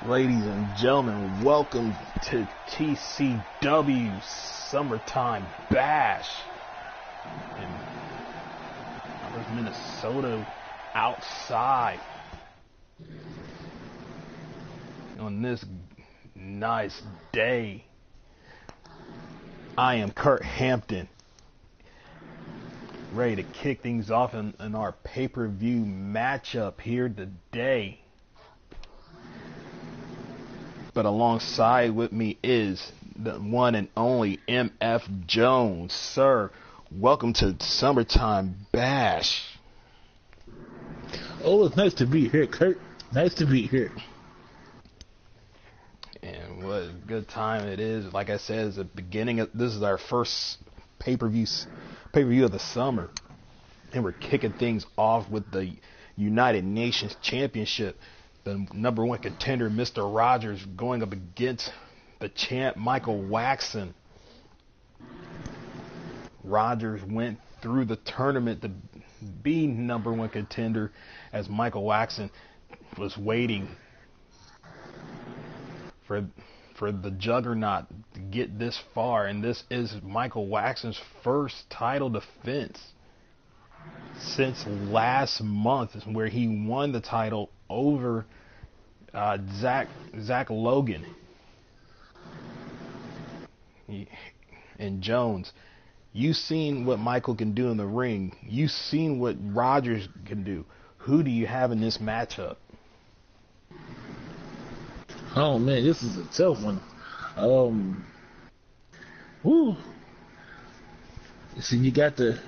Ladies and gentlemen, welcome to TCW Summertime Bash in Minnesota, outside on this nice day. I am Kurt Hampton, ready to kick things off in our pay-per-view matchup here today. But alongside with me is the one and only MF Jones. Sir, welcome to Summertime Bash. Oh, it's nice to be here, Kurt. Nice to be here. And what a good time it is. Like I said, it's the beginning of, this is our first pay-per-view of the summer. And we're kicking things off with the United Nations Championship. The number one contender, Mr. Rogers, going up against the champ, Michael Waxon. Rogers went through the tournament to be number one contender, as Michael Waxon was waiting for the juggernaut to get this far. And this is Michael Waxon's first title defense since last month, where he won the title over Zach Logan. And Jones, you've seen what Michael can do in the ring. You've seen what Rogers can do. Who do you have in this matchup? Oh man, this is a tough one. See, you got the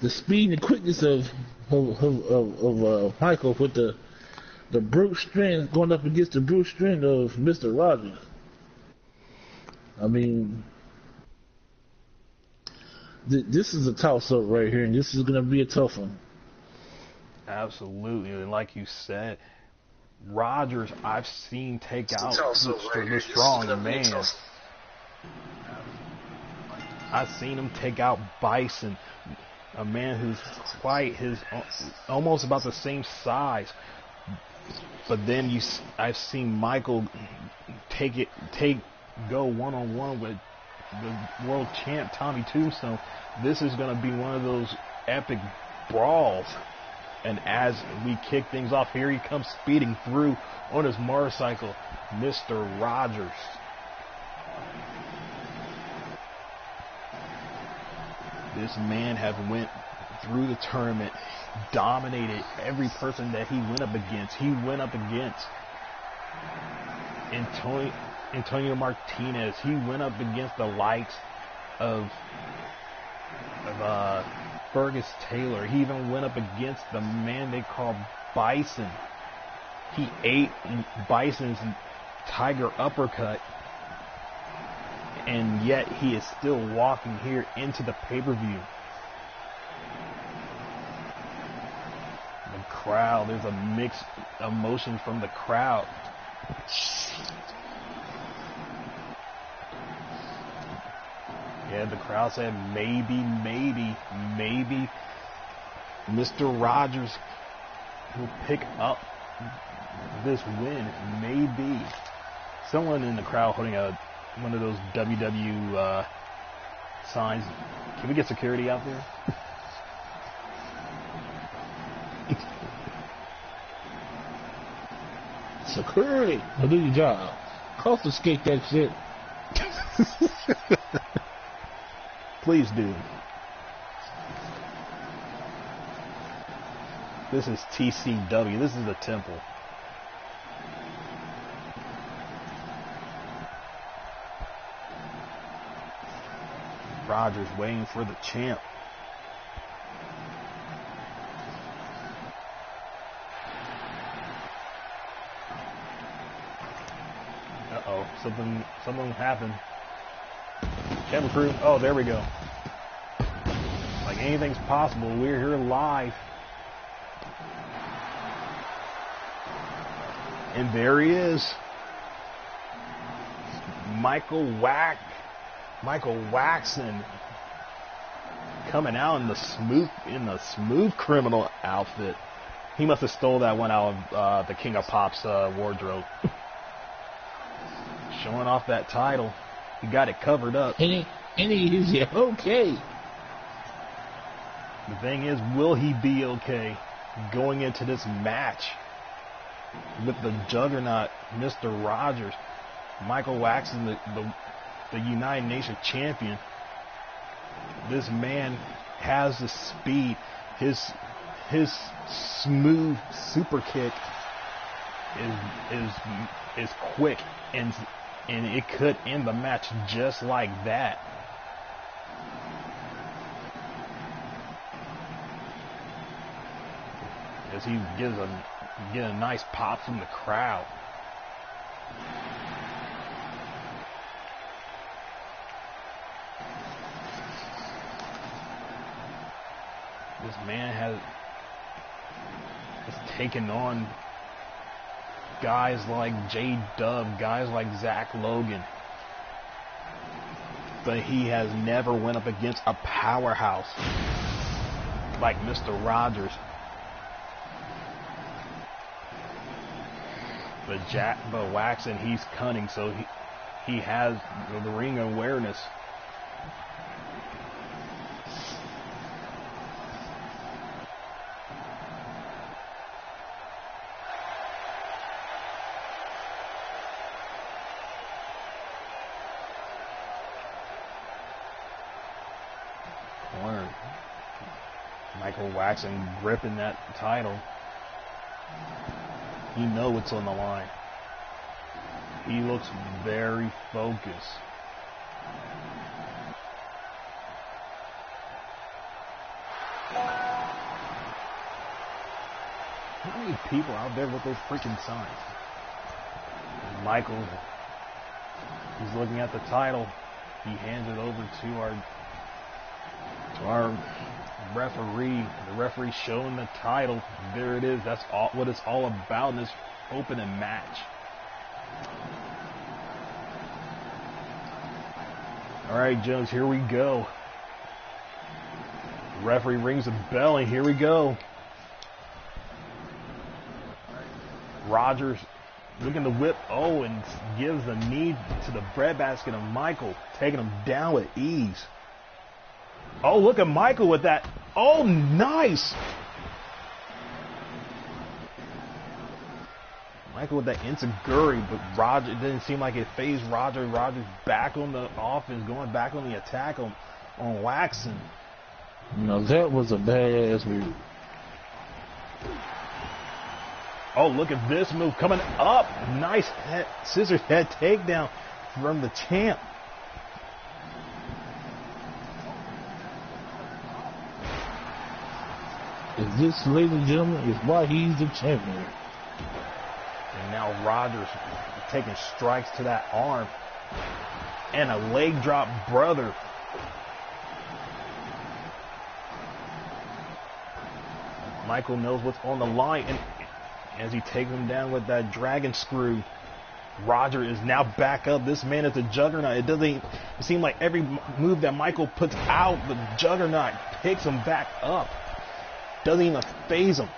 speed and quickness of Michael with the brute strength going up against the brute strength of Mr. Rogers. I mean, this is a toss-up right here, and this is going to be a tough one. Absolutely, and like you said, Rogers, I've seen take out the strong man. I've seen him take out Bison, a man who's almost about the same size. But then I've seen Michael go one-on-one with the world champ Tommy Tombstone. This is going to be one of those epic brawls. And as we kick things off, here he comes speeding through on his motorcycle, Mr. Rogers. This man has went through the tournament, dominated every person that he went up against. He went up against Antonio Martinez. He went up against the likes of Fergus Taylor. He even went up against the man they call Bison. He ate Bison's tiger uppercut, and yet he is still walking here into the pay-per-view. The crowd, there's a mixed emotion from the crowd. Yeah, the crowd said maybe Mr. Rogers will pick up this win. Maybe. Someone in the crowd holding one of those WW signs. Can we get security out there? Security, I'll do your job. Confiscate that shit. Please do. This is TCW. This is the temple. Rogers waiting for the champ. Uh-oh, something happened. Camera crew, oh, there we go. Like anything's possible, we're here live. And there he is. Michael Waxon coming out in the smooth criminal outfit. He must have stole that one out of the King of Pop's wardrobe. showing off that title. He got it covered up. And he is okay. The thing is, will he be okay going into this match with the juggernaut, Mr. Rogers? Michael Waxman, the United Nations champion. This man has the speed. His smooth super kick is quick, and it could end the match just like that. As he get a nice pop from the crowd. This man has taken on guys like J-Dub, guys like Zach Logan, but he has never went up against a powerhouse like Mr. Rogers. But Waxman, he's cunning, so he has the ring awareness. Corner. Michael Waxman gripping that title. You know what's on the line. He looks very focused. How many people out there with those freaking signs? Michael, he's looking at the title. He hands it over to our referee. The referee showing the title. There it is. That's all what it's all about in this opening match. All right, Jones, here we go. The referee rings the bell, and here we go. Rogers looking to whip. Oh, and gives the knee to the breadbasket of Michael, taking him down with ease. Oh, look at Michael with that. Oh, nice. Michael with that enziguri, but Roger, it didn't seem like it phased Roger. Roger's back on the offense, going back on the attack on Waxman. Now that was a badass move. Oh, look at this move coming up. Nice scissors head takedown from the champ. And this, ladies and gentlemen, is why he's the champion. And now Rogers taking strikes to that arm. And a leg drop, brother. Michael knows what's on the line. And as he takes him down with that dragon screw, Roger is now back up. This man is a juggernaut. It seem like every move that Michael puts out, the juggernaut picks him back up. Doesn't even phase him.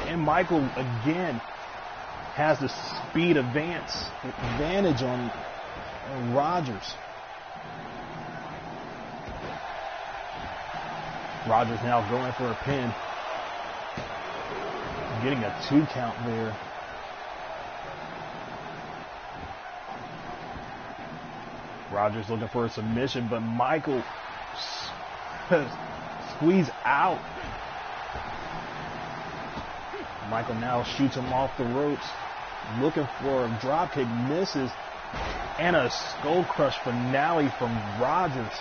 And Michael, again, has the speed advantage on Rogers. Rogers now going for a pin. Getting a 2 count there. Rogers looking for a submission, but Michael squeeze out. Michael now shoots him off the ropes, looking for a dropkick, misses, and a skull crush finale from Rogers.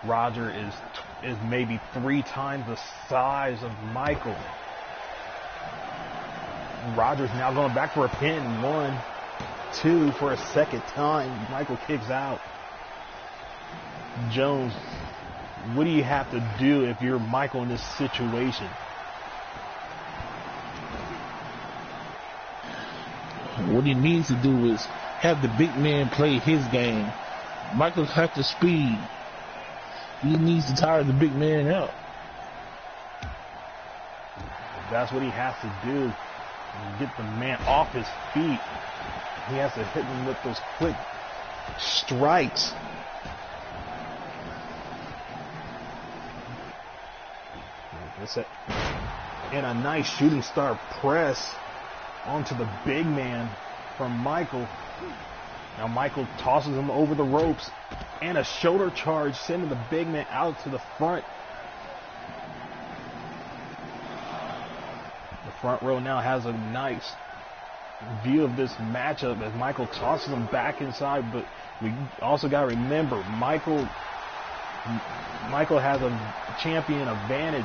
Roger is maybe 3 times the size of Michael. Rogers now going back for a pin. 1, 2 for a second time. Michael kicks out. Jones, what do you have to do if you're Michael in this situation? What he needs to do is have the big man play his game. Michael's got the speed. He needs to tire the big man out. That's what he has to do. get the man off his feet. He has to hit him with those quick strikes. That's it. And a nice shooting star press onto the big man from Michael. Now Michael tosses him over the ropes, and a shoulder charge sending the big man out to the front. The front row now has a nice view of this matchup as Michael tosses him back inside, but we also got to remember Michael has a champion advantage.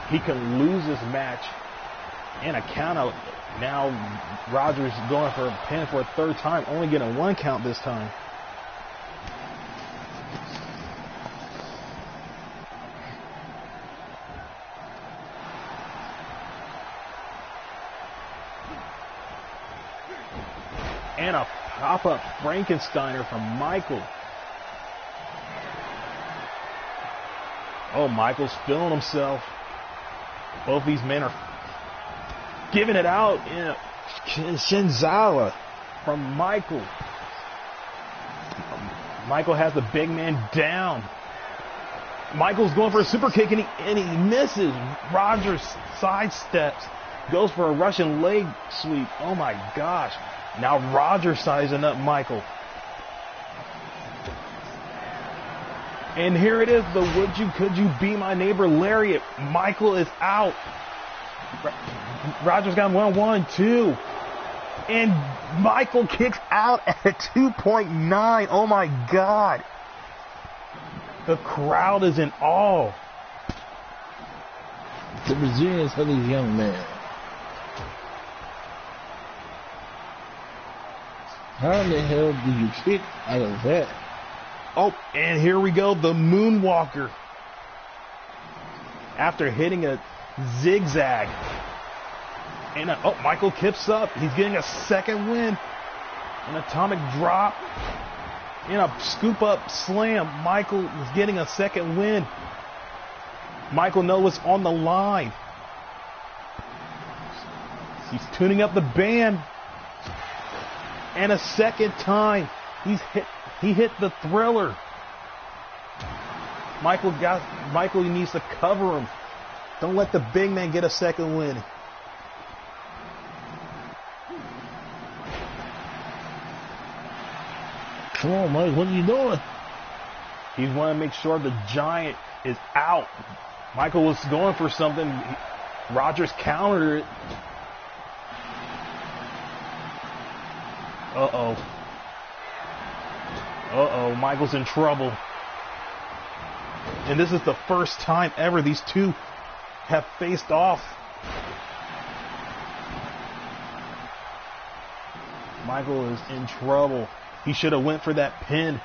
He can lose this match in a count out. Now Rogers going for a pin for a third time, only getting one count this time. And a pop-up Frankensteiner from Michael. Oh, Michael's feeling himself. Both these men are giving it out in a Shinzawa from Michael. Michael has the big man down. Michael's going for a super kick and he misses. Rogers sidesteps, goes for a Russian leg sweep. Oh my gosh. Now Rogers sizing up Michael. And here it is, the would you, could you be my neighbor lariat. Michael is out. Rogers got 1-1-2. And Michael kicks out at 2.9. Oh my God. The crowd is in awe. The resilience of these young men. How in the hell do you kick out of that? Oh, and here we go, the Moonwalker. After hitting a zigzag. And Michael kips up. He's getting a second win. An atomic drop. And a scoop up slam. Michael is getting a second win. Michael knows what's on the line. He's tuning up the band. And a second time, he hit the Thriller. Michael needs to cover him. Don't let the big man get a second win. Come on, Mike, what are you doing? He want to make sure the Giant is out. Michael was going for something. Rogers countered it. Uh-oh, Michael's in trouble. And this is the first time ever these two have faced off. Michael is in trouble. He should have went for that pin.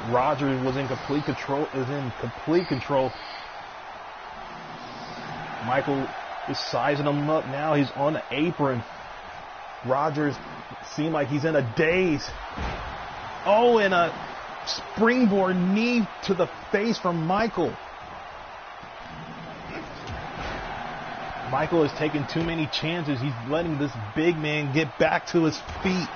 Rogers was in complete control. Michael is sizing him up now. He's on the apron. Rogers seemed like he's in a daze. Oh, and a springboard knee to the face from Michael. Michael is taking too many chances. He's letting this big man get back to his feet.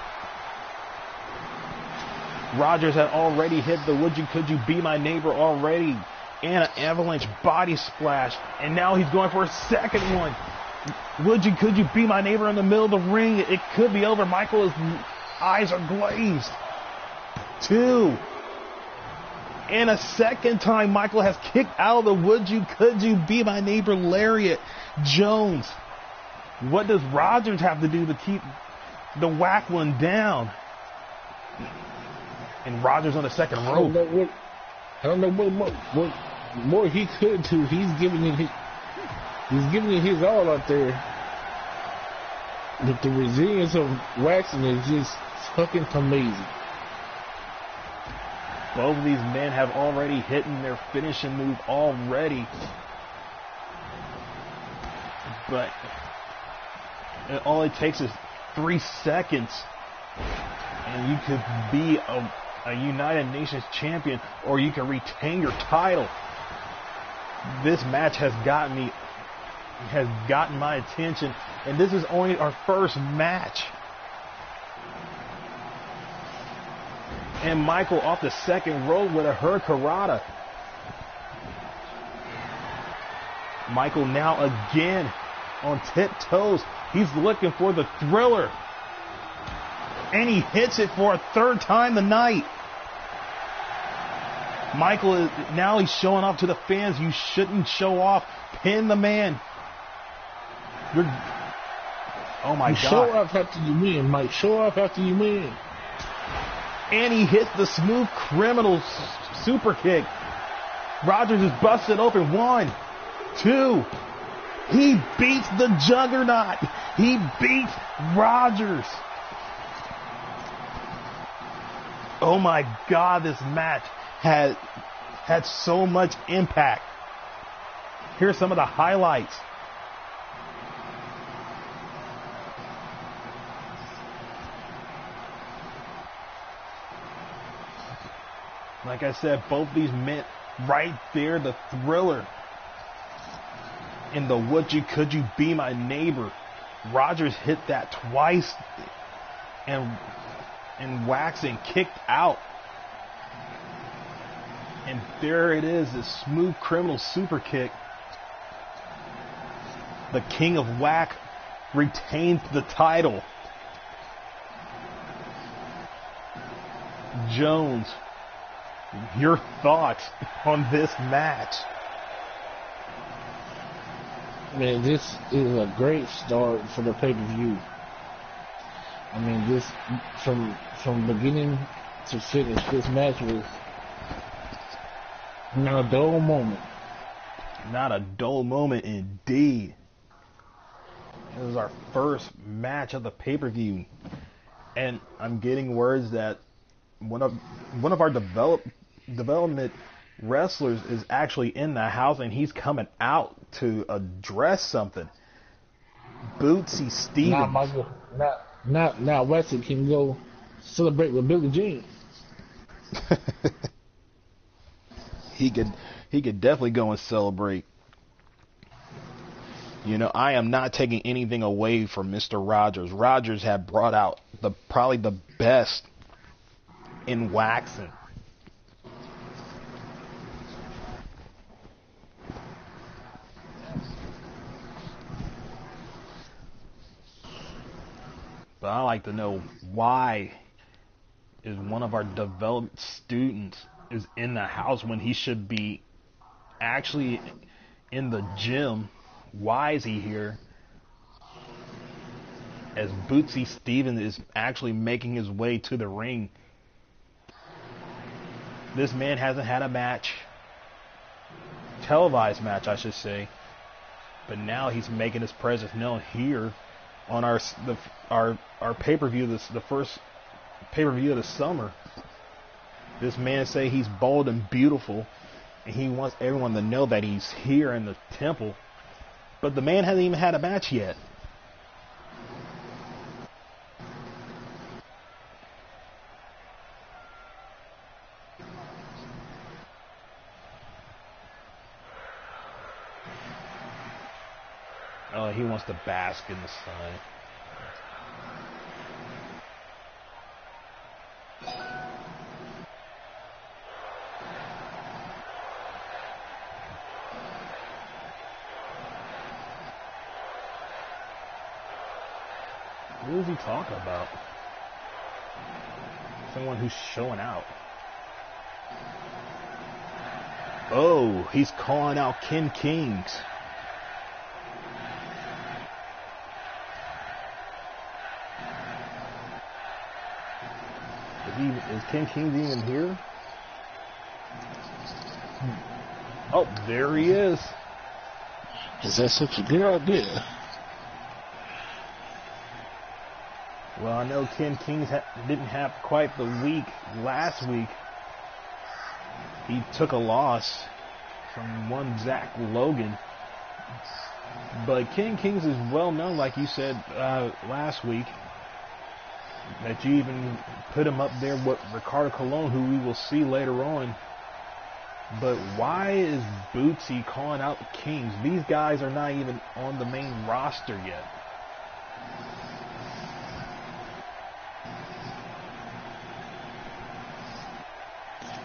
Rogers had already hit the would you could you be my neighbor already. And an avalanche body splash. And now he's going for a second one. Would you could you be my neighbor in the middle of the ring? It could be over. Michael's eyes are glazed. 2. And a second time Michael has kicked out of the would you could you be my neighbor lariat. Jones. What does Rogers have to do to keep the whack one down? And Rogers on the second rope. I don't know what more he could do. He's giving it his all out there. But the resilience of Waxman is just fucking amazing. Both of these men have already hit their finishing move already. But all it takes is 3 seconds. And you could be a United Nations champion, or you can retain your title. This match has gotten me has gotten my attention, and this is only our first match. And Michael off the second rope with a hurricanrana. Michael now again on tiptoes. He's looking for the thriller. And he hits it for a third time tonight. Michael is now he's showing off to the fans. You shouldn't show off. Pin the man. Oh my God. Show off after you win, Mike. Show off after you win. And he hits the smooth criminal super kick. Rogers is busted open. 1, 2. He beats the Juggernaut. He beats Rogers. Oh my God, this match had so much impact. Here's some of the highlights. Like I said, both these men right there, the thriller. In the would you, could you be my neighbor? Rogers hit that twice and waxing kicked out. And there it is, this smooth criminal super kick. The King of Whack retains the title. Jones, your thoughts on this match? Man, this is a great start for the pay-per-view. I mean, this from beginning to finish, this match was not a dull moment. Not a dull moment indeed. This is our first match of the pay-per-view, and I'm getting words that one of our development wrestlers is actually in the house, and he's coming out to address something. Bootsy Stevens. Now, Michael, now Wesley can go celebrate with Billie Jean. He could definitely go and celebrate. You know, I am not taking anything away from Mr. Rogers. Rogers had brought out probably the best in waxing. But I like to know why is one of our development students is in the house when he should be actually in the gym. Why is he here? As Bootsy Stevens is actually making his way to the ring. This man hasn't had a match. Televised match, I should say. But now he's making his presence known here on our pay-per-view, the first pay-per-view of the summer. This man say he's bold and beautiful, and he wants everyone to know that he's here in the temple. But the man hasn't even had a match yet. Oh, he wants to bask in the sun. What is he talking about? Someone who's showing out. Oh, he's calling out Ken Kings. Is Ken Kings even here? Oh, there he is. Is that such a good idea? Well, I know Ken Kings didn't have quite the week last week. He took a loss from one Zach Logan. But Ken Kings is well known, like you said last week, that you even put him up there with Ricardo Colon, who we will see later on. But why is Bootsy calling out the Kings? These guys are not even on the main roster yet.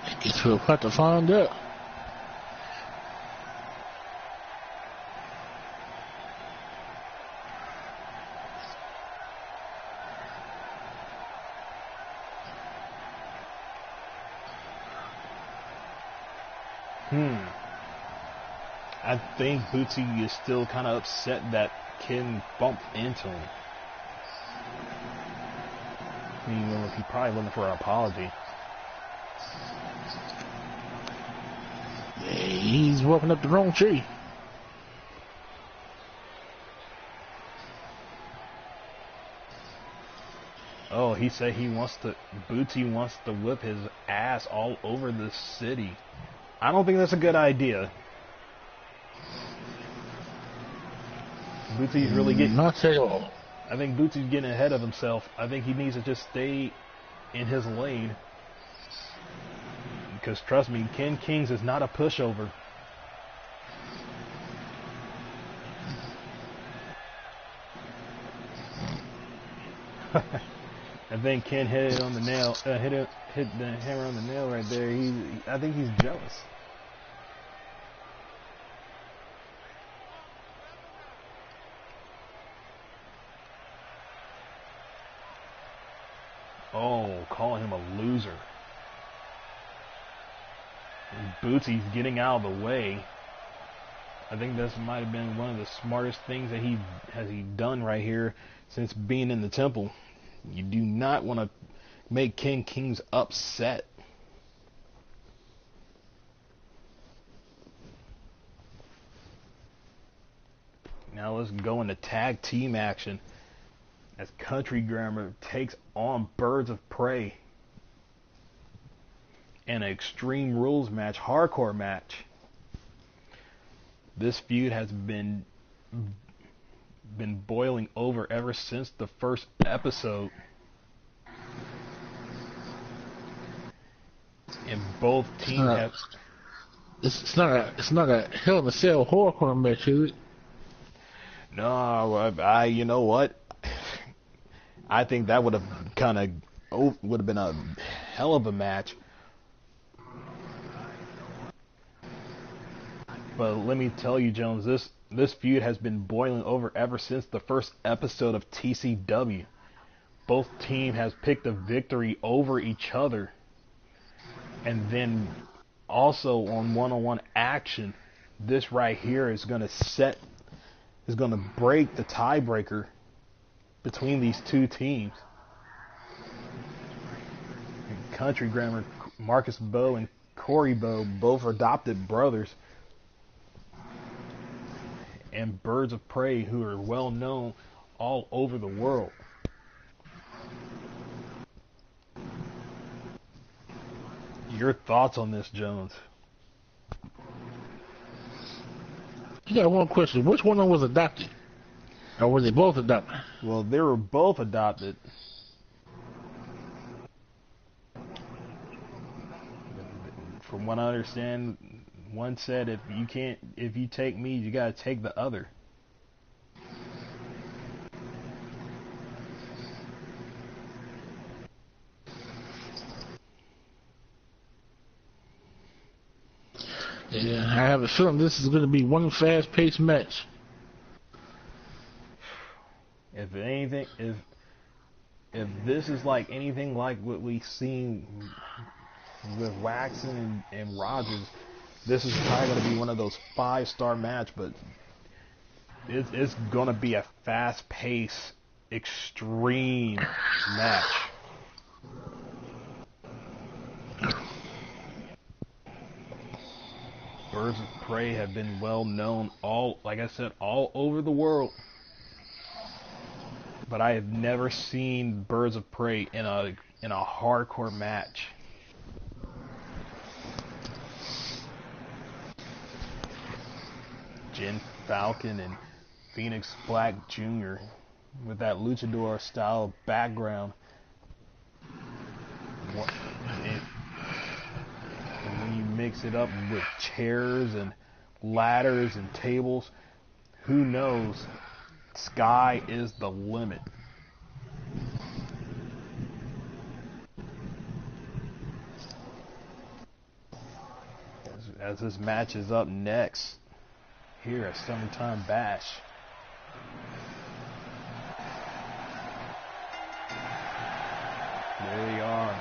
I guess we'll have to find out. I think Bootsy is still kind of upset that Ken bumped into him. He probably looking for an apology. Yeah, he's walking up the wrong tree. Oh, he said Bootsy wants to whip his ass all over the city. I don't think that's a good idea. Bootsy's really getting... Not at all. I think Bootsy's getting ahead of himself. I think he needs to just stay in his lane. Because trust me, Ken Kings is not a pushover. I think Ken hit it on the nail. Hit the hammer on the nail right there. I think he's jealous. Oh, calling him a loser. And Bootsy's getting out of the way. I think this might have been one of the smartest things that he has done right here since being in the temple. You do not want to make Ken Kings upset. Now let's go into tag team action as Country Grammar takes on Birds of Prey in an Extreme Rules match, hardcore match. This feud has been boiling over ever since the first episode. And both teams have... It's not a Hell in a Cell hardcore match, is it? No, you know what? I think that would have been a hell of a match. But let me tell you, Jones, this feud has been boiling over ever since the first episode of TCW. Both teams has picked a victory over each other. And then also on one-on-one action, this right here is going to break the tiebreaker between these two teams. Country Grammar, Marcus Bowe and Corey Bowe, both adopted brothers. And Birds of Prey, who are well known all over the world. Your thoughts on this, Jones? You got one question. Which one of them was adopted? Or were they both adopted? Well, they were both adopted. From what I understand, one said, if you take me, you gotta take the other. Yeah, I have a feeling this is going to be one fast-paced match. If anything, if this is like anything like what we've seen with Waxon and Rogers, this is probably going to be one of those 5-star match, but it's going to be a fast-paced, extreme match. Birds of Prey have been well known like I said, all over the world. But I have never seen Birds of Prey in a hardcore match. Jen Falcon and Phoenix Black Jr. with that luchador style background. And when you mix it up with chairs and ladders and tables. Who knows? Sky is the limit. As this match is up next here at Summertime Bash. There they are.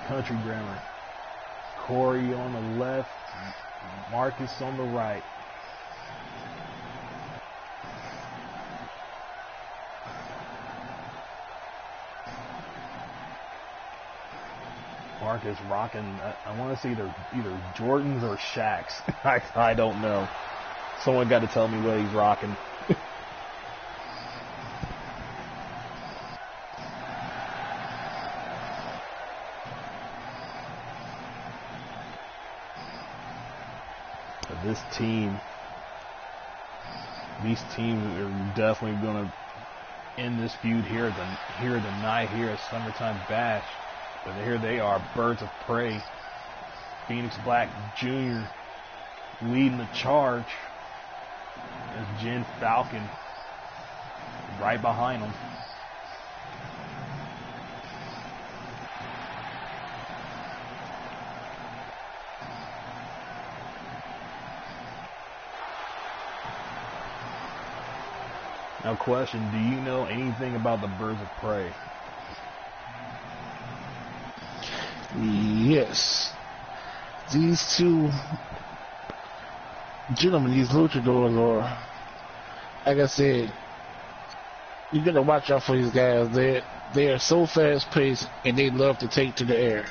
Country Grammar. Corey on the left, Marcus on the right. Marcus rocking, I want to say either Jordans or Shaqs. I don't know. Someone got to tell me what he's rocking. But these teams are definitely going to end this feud here tonight here at Summertime Bash. But here they are, Birds of Prey. Phoenix Black Jr. leading the charge. As Jen Falcon right behind him. Now question, do you know anything about the Birds of Prey? Yes. These two gentlemen, these luchadors are, like I said, you gotta watch out for these guys. They are so fast paced and they love to take to the air.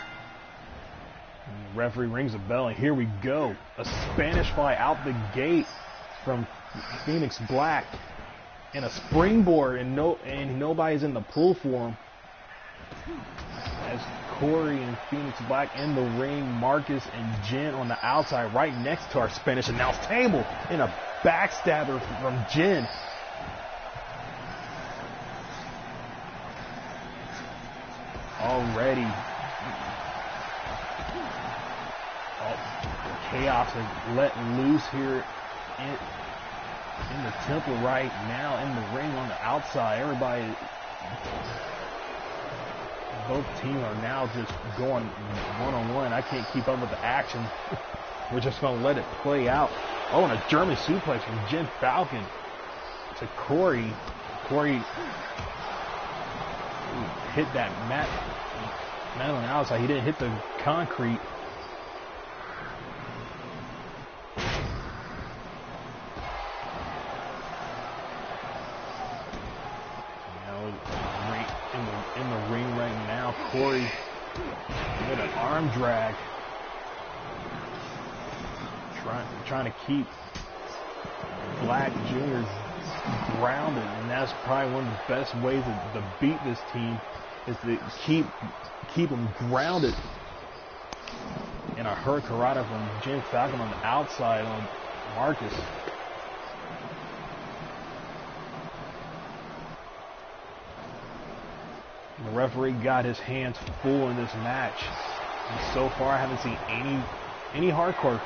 The referee rings a bell and here we go. A Spanish fly out the gate from Phoenix Black. And a springboard and nobody's in the pool for him. As Corey and Phoenix Black in the ring, Marcus and Jen on the outside right next to our Spanish announce table, and a backstabber from Jen. Already, chaos is let loose here in the temple right now, in the ring on the outside. Everybody, both teams are now just going one-on-one. I can't keep up with the action. We're just going to let it play out. Oh, and a German suplex from Jen Falcon to Corey. Corey hit that mat on the outside. He didn't hit the concrete. In the ring right now, Corey with an arm drag, trying to keep Black Jr. grounded, and that's probably one of the best ways to beat this team is to keep them grounded. And a hurricanrana from Jen Falcon on the outside on Marcus. The referee got his hands full in this match. And so far, I haven't seen any hardcore.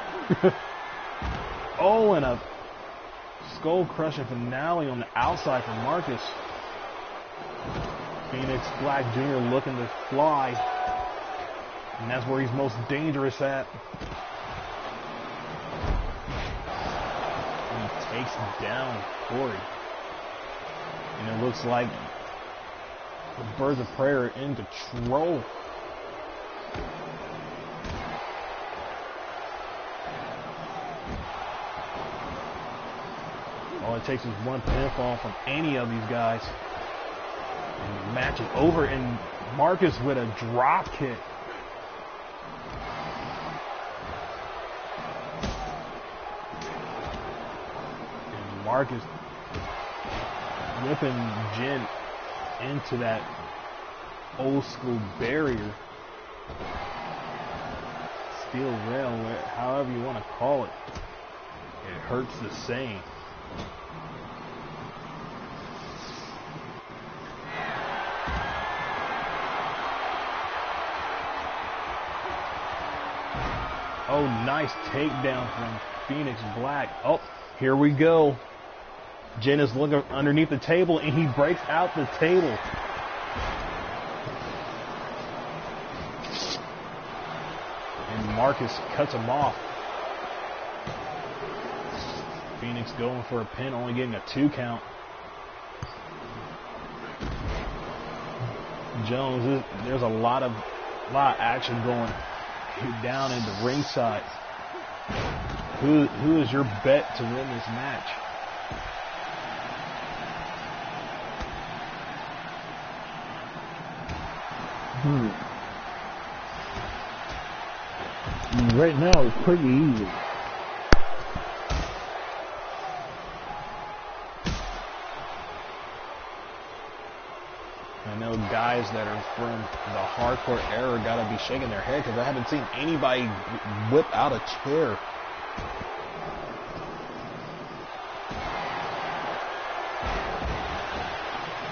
Oh, and a skull-crushing finale on the outside from Marcus. Phoenix Black Jr. looking to fly. And that's where he's most dangerous at. And he takes down Corey. And it looks like the Birds of Prey are in control. All it takes is one pinfall from any of these guys. And the match is over, and Marcus with a drop kick. And Marcus whipping Jen into that old school barrier. Steel rail, however you want to call it. It hurts the same. Oh, nice takedown from Phoenix Black. Oh, here we go. Jin is looking underneath the table, and he breaks out the table. And Marcus cuts him off. Phoenix going for a pin, only getting a 2 count. Jones, there's a lot of action going down in the ringside. Who is your bet to win this match? Right now, it's pretty easy. I know guys that are from the hardcore era gotta be shaking their head because I haven't seen anybody whip out a chair.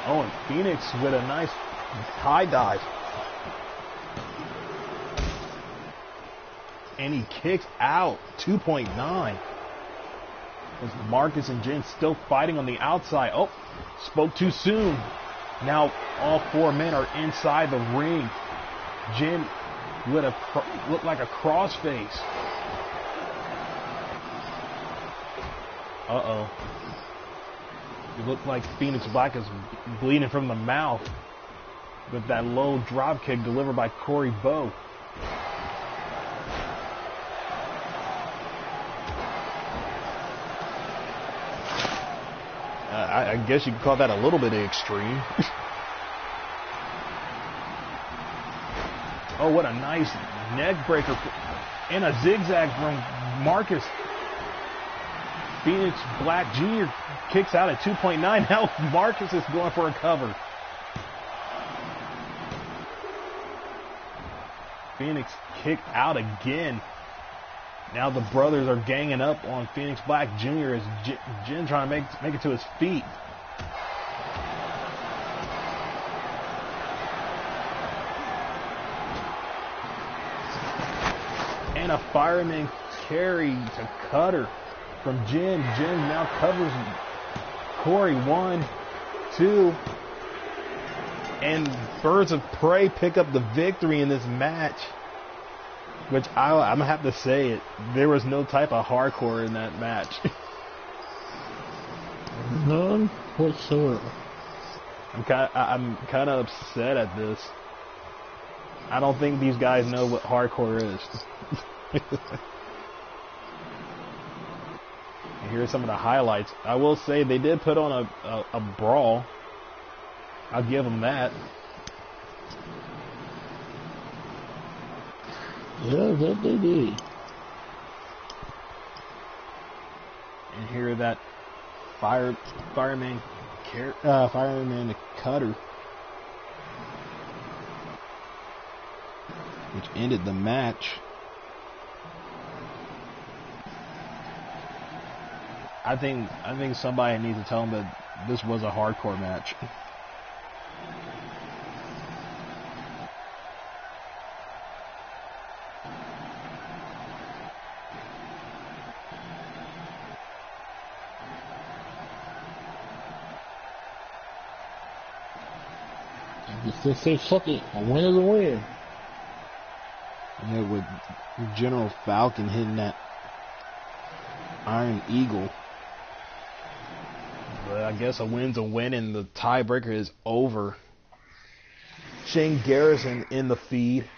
Oh, and Phoenix with a nice high dive. And he kicks out 2.9. As Marcus and Jin still fighting on the outside. Oh, spoke too soon. Now all 4 men are inside the ring. Jin with looked like a crossface. Uh-oh. It looked like Phoenix Black is bleeding from the mouth with that low drop kick delivered by Corey Bowe. I guess you could call that a little bit extreme. Oh, what a nice neck breaker and a zigzag from Marcus. Phoenix Black Jr. kicks out at 2.9. Now Marcus is going for a cover. Phoenix kicked out again. Now the brothers are ganging up on Phoenix Black Jr. as Jin trying to make it to his feet. And a fireman carry to cutter from Jin. Jin now covers Corey. 1, 2. And Birds of Prey pick up the victory in this match. Which I'm going to have to say it. There was no type of hardcore in that match. None whatsoever. I'm kind of upset at this. I don't think these guys know what hardcore is. And here's some of the highlights. I will say they did put on a brawl. I'll give them that. Yeah, that they did. And here that fireman cutter, which ended the match. I think somebody needs to tell them that this was a hardcore match. Just say fuck it, a win is a win. Yeah, with General Falcon hitting that Iron Eagle. But I guess a win's a win, and the tiebreaker is over. Shane Garrison in the feed.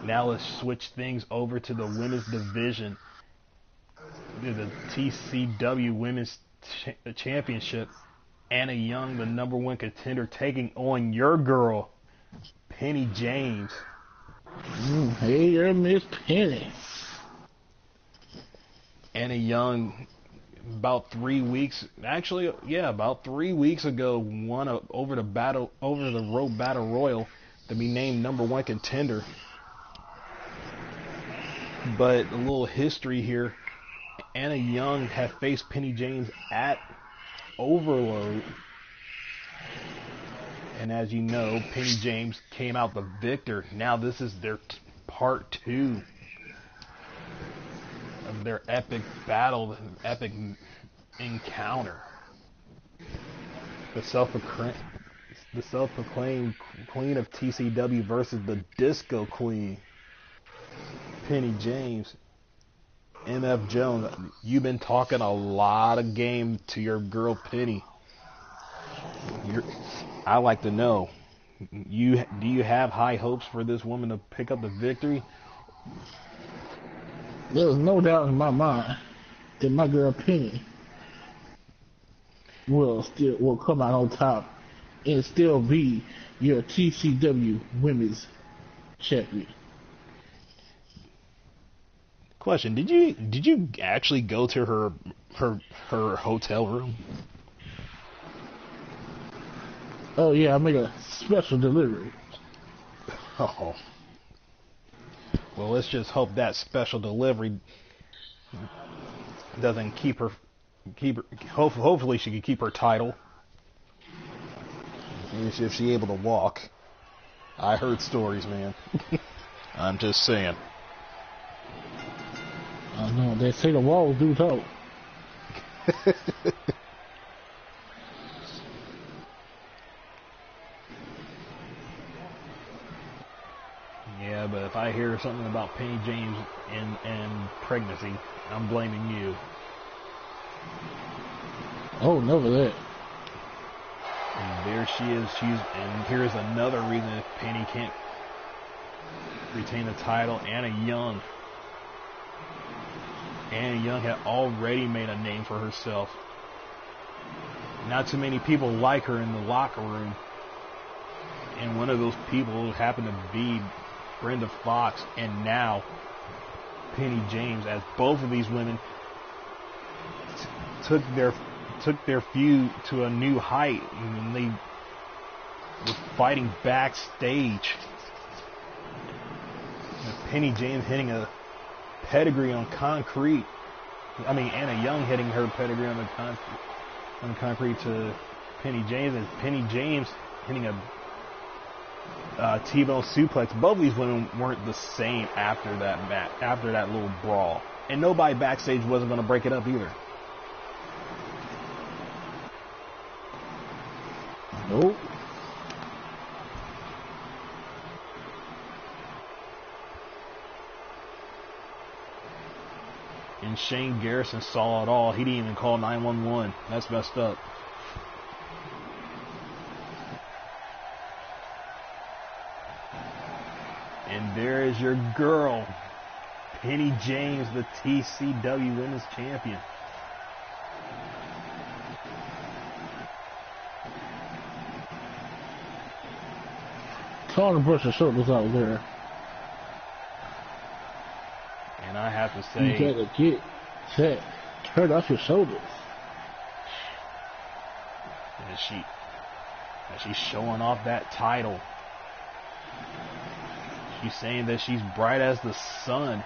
Now let's switch things over to the women's division. The TCW Women's Championship. Anna Young, the #1 contender, taking on your girl, Penny James. Hey, you're Miss Penny. Anna Young, about 3 weeks, actually, yeah, about 3 weeks ago, won over the road battle royal to be named #1 contender. But a little history here: Anna Young had faced Penny James at Overload, and as you know, Penny James came out the victor. Now this is their part 2 of their epic battle, epic encounter. The self-proclaimed queen of TCW versus the disco queen, Penny James. MF Jones, you've been talking a lot of game to your girl Penny. I like to know, do you have high hopes for this woman to pick up the victory? There's no doubt in my mind that my girl Penny will come out on top and still be your TCW Women's Champion. Question: Did you actually go to her hotel room? Oh yeah, I made a special delivery. Oh. Well, let's just hope that special delivery doesn't keep her. Hopefully, she can keep her title. If she's able to walk. I heard stories, man. I'm just saying. I know they say the walls do talk. Yeah, but if I hear something about Penny James and pregnancy, I'm blaming you. Oh, never that. And there she is. And here's another reason if Penny can't retain the title. Anna Young had already made a name for herself. Not too many people like her in the locker room. And one of those people happened to be Brenda Fox, and now Penny James, as both of these women took their feud to a new height, and they were fighting backstage. And Penny James hitting a pedigree on concrete. I mean, Anna Young hitting her pedigree on the concrete to Penny James, and Penny James hitting a T-bone suplex. Both of these women weren't the same after that match, after that little brawl, and nobody backstage wasn't going to break it up either. Nope. And Shane Garrison saw it all. He didn't even call 911. That's messed up. And there is your girl, Penny James, the TCW Women's Champion. Trying to brush her shoulders out there. And I have to say, you gotta get set. Turn off your shoulders. And she's showing off that title. She's saying that she's bright as the sun.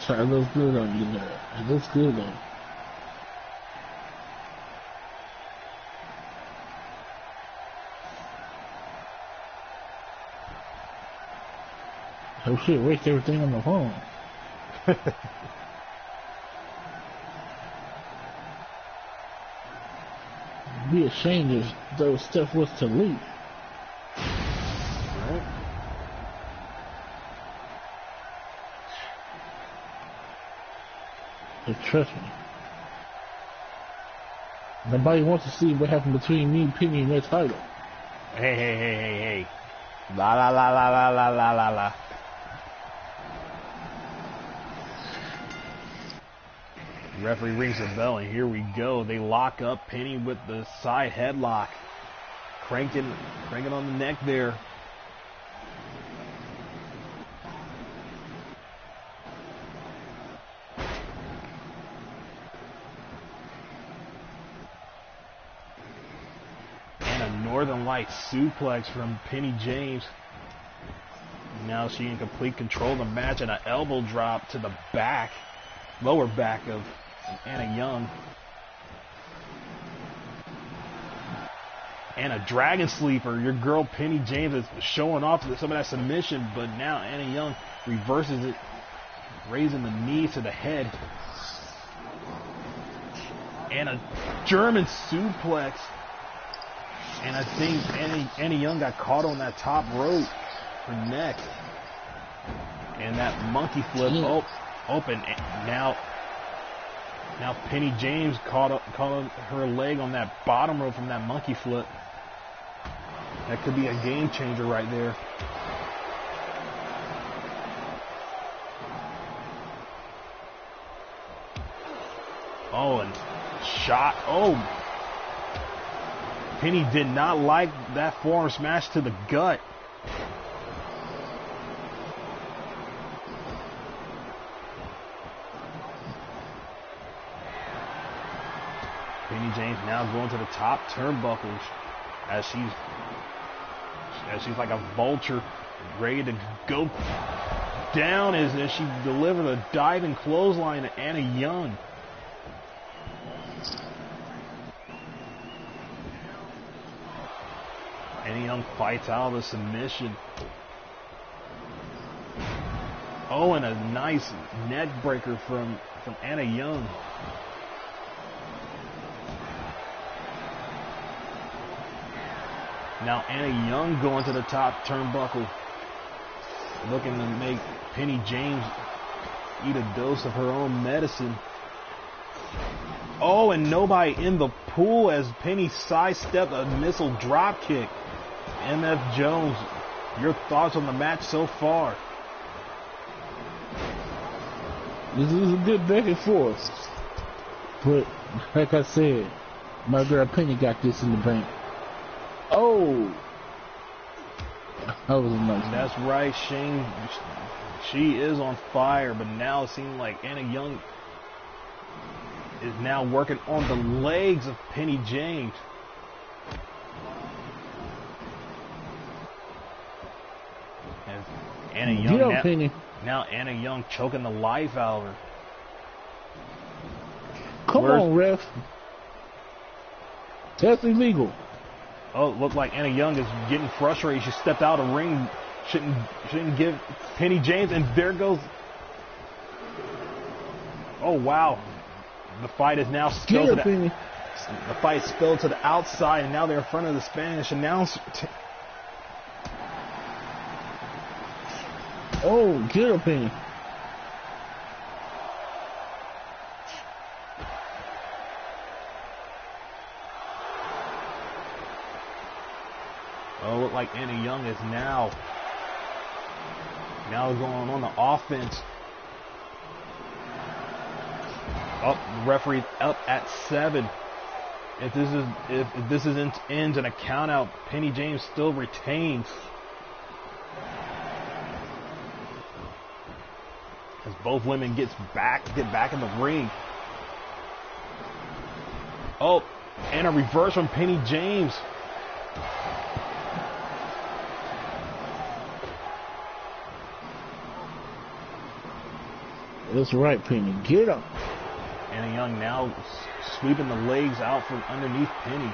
It looks good on you there. It looks good on you. Oh shit, waste everything on the phone. Be ashamed if those stuff was to leak. Right? But trust me. Nobody wants to see what happened between me, Penny, and their title. Hey. La la la la la la la la la. Referee rings the bell, and here we go. They lock up Penny with the side headlock. Cranking on the neck there. And a Northern Light suplex from Penny James. Now she in complete control of the match, and an elbow drop to the back, lower back of Anna Young. And a dragon sleeper. Your girl Penny James is showing off some of that submission, but now Anna Young reverses it, raising the knee to the head. And a German suplex. And I think Anna Young got caught on that top rope, her neck. And that monkey flip open. Now Penny James caught her leg on that bottom rope from that monkey flip. That could be a game changer right there. Oh, and shot. Oh, Penny did not like that forearm smash to the gut. Penny James now going to the top turnbuckles as she's like a vulture ready to go down as she delivered a diving clothesline to Anna Young. Anna Young fights out of the submission. Oh, and a nice neck breaker from Anna Young. Now Anna Young going to the top turnbuckle, looking to make Penny James eat a dose of her own medicine. Oh, and nobody in the pool as Penny sidestepped a missile drop kick. MF Jones, your thoughts on the match so far? This is a good back and forth. But, like I said, my girl Penny got this in the bank. Oh! That was a nice one. That's right, Shane. She is on fire, but now it seems like Anna Young is now working on the legs of Penny James. And Anna Young now Anna Young choking the life out of her. Come on, ref. That's illegal. Oh, it looked like Anna Young is getting frustrated. She stepped out of the ring. Shouldn't give Penny James, and there goes. Oh wow. The fight is now spilled to the fight spilled to the outside, and now they're in front of the Spanish announcer. Oh, get her, Penny. Oh, look like Anna Young is now going on the offense. Oh, the referee up at 7. If this ends in a count out, Penny James still retains. As both women get back in the ring. Oh, and a reverse from Penny James. That's right, Penny. Get up. Anna Young now sweeping the legs out from underneath Penny.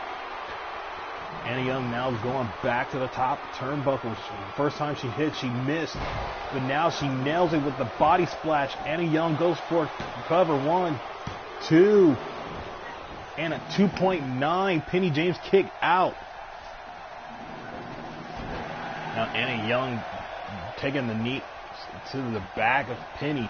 Anna Young now is going back to the top turnbuckles. First time she hit, she missed. But now she nails it with the body splash. Anna Young goes for cover. 1, 2. And a 2.9. Penny James kick out. Now Anna Young taking the knee to the back of Penny.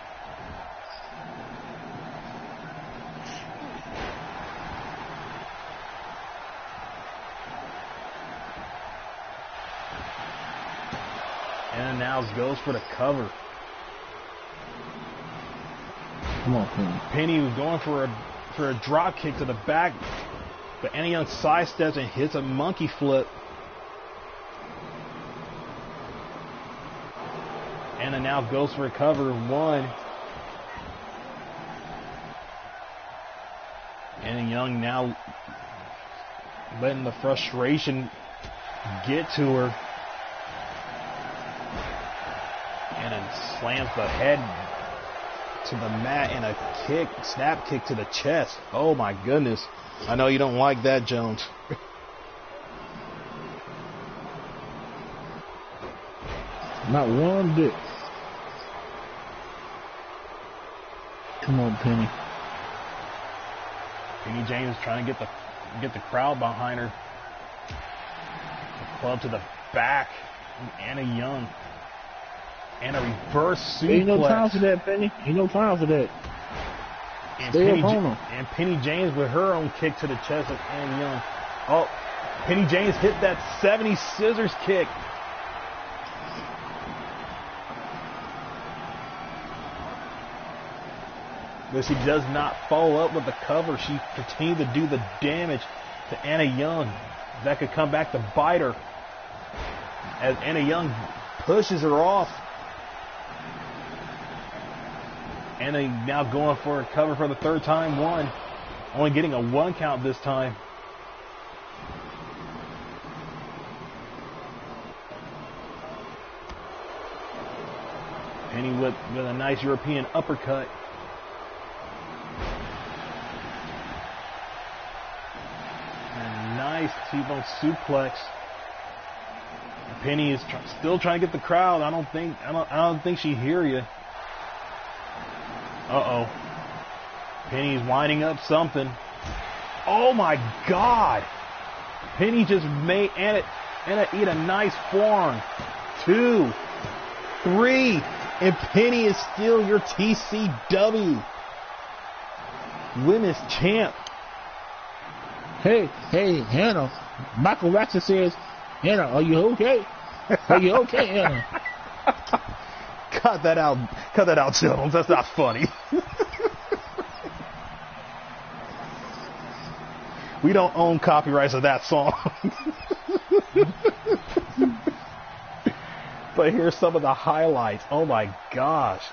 And now goes for the cover. Come on, Penny. Penny was going for a drop kick to the back, but Anna Young sidesteps and hits a monkey flip. Anna now goes for a cover. 1. Anna Young now letting the frustration get to her. And then slams the head to the mat and a snap kick to the chest. Oh my goodness. I know you don't like that, Jones. Not one bit. Come on, Penny. Penny James trying to get the crowd behind her. The club to the back. Anna Young. And a reverse suplex. Ain't no time for that, Penny. Ain't no time for that. And Penny James with her own kick to the chest of Anna Young. Oh, Penny James hit that 70 scissors kick. But she does not follow up with the cover. She continued to do the damage to Anna Young. That could come back to bite her. As Anna Young pushes her off. Anna now going for a cover for the third time. Only getting a 1 count this time. Penny with a nice European uppercut. And nice T-bone suplex. Penny is still trying to get the crowd. I don't think she hear you. Uh-oh. Penny's winding up something. Oh my God! Penny just made Anna eat a nice forearm. 2, 3, and Penny is still your TCW Women's Champ. Hey, Hannah. Michael Watson says, Hannah, are you okay? Are you okay, Hannah? Cut that out, Jones. That's not funny. We don't own copyrights of that song. But here's some of the highlights. Oh my gosh.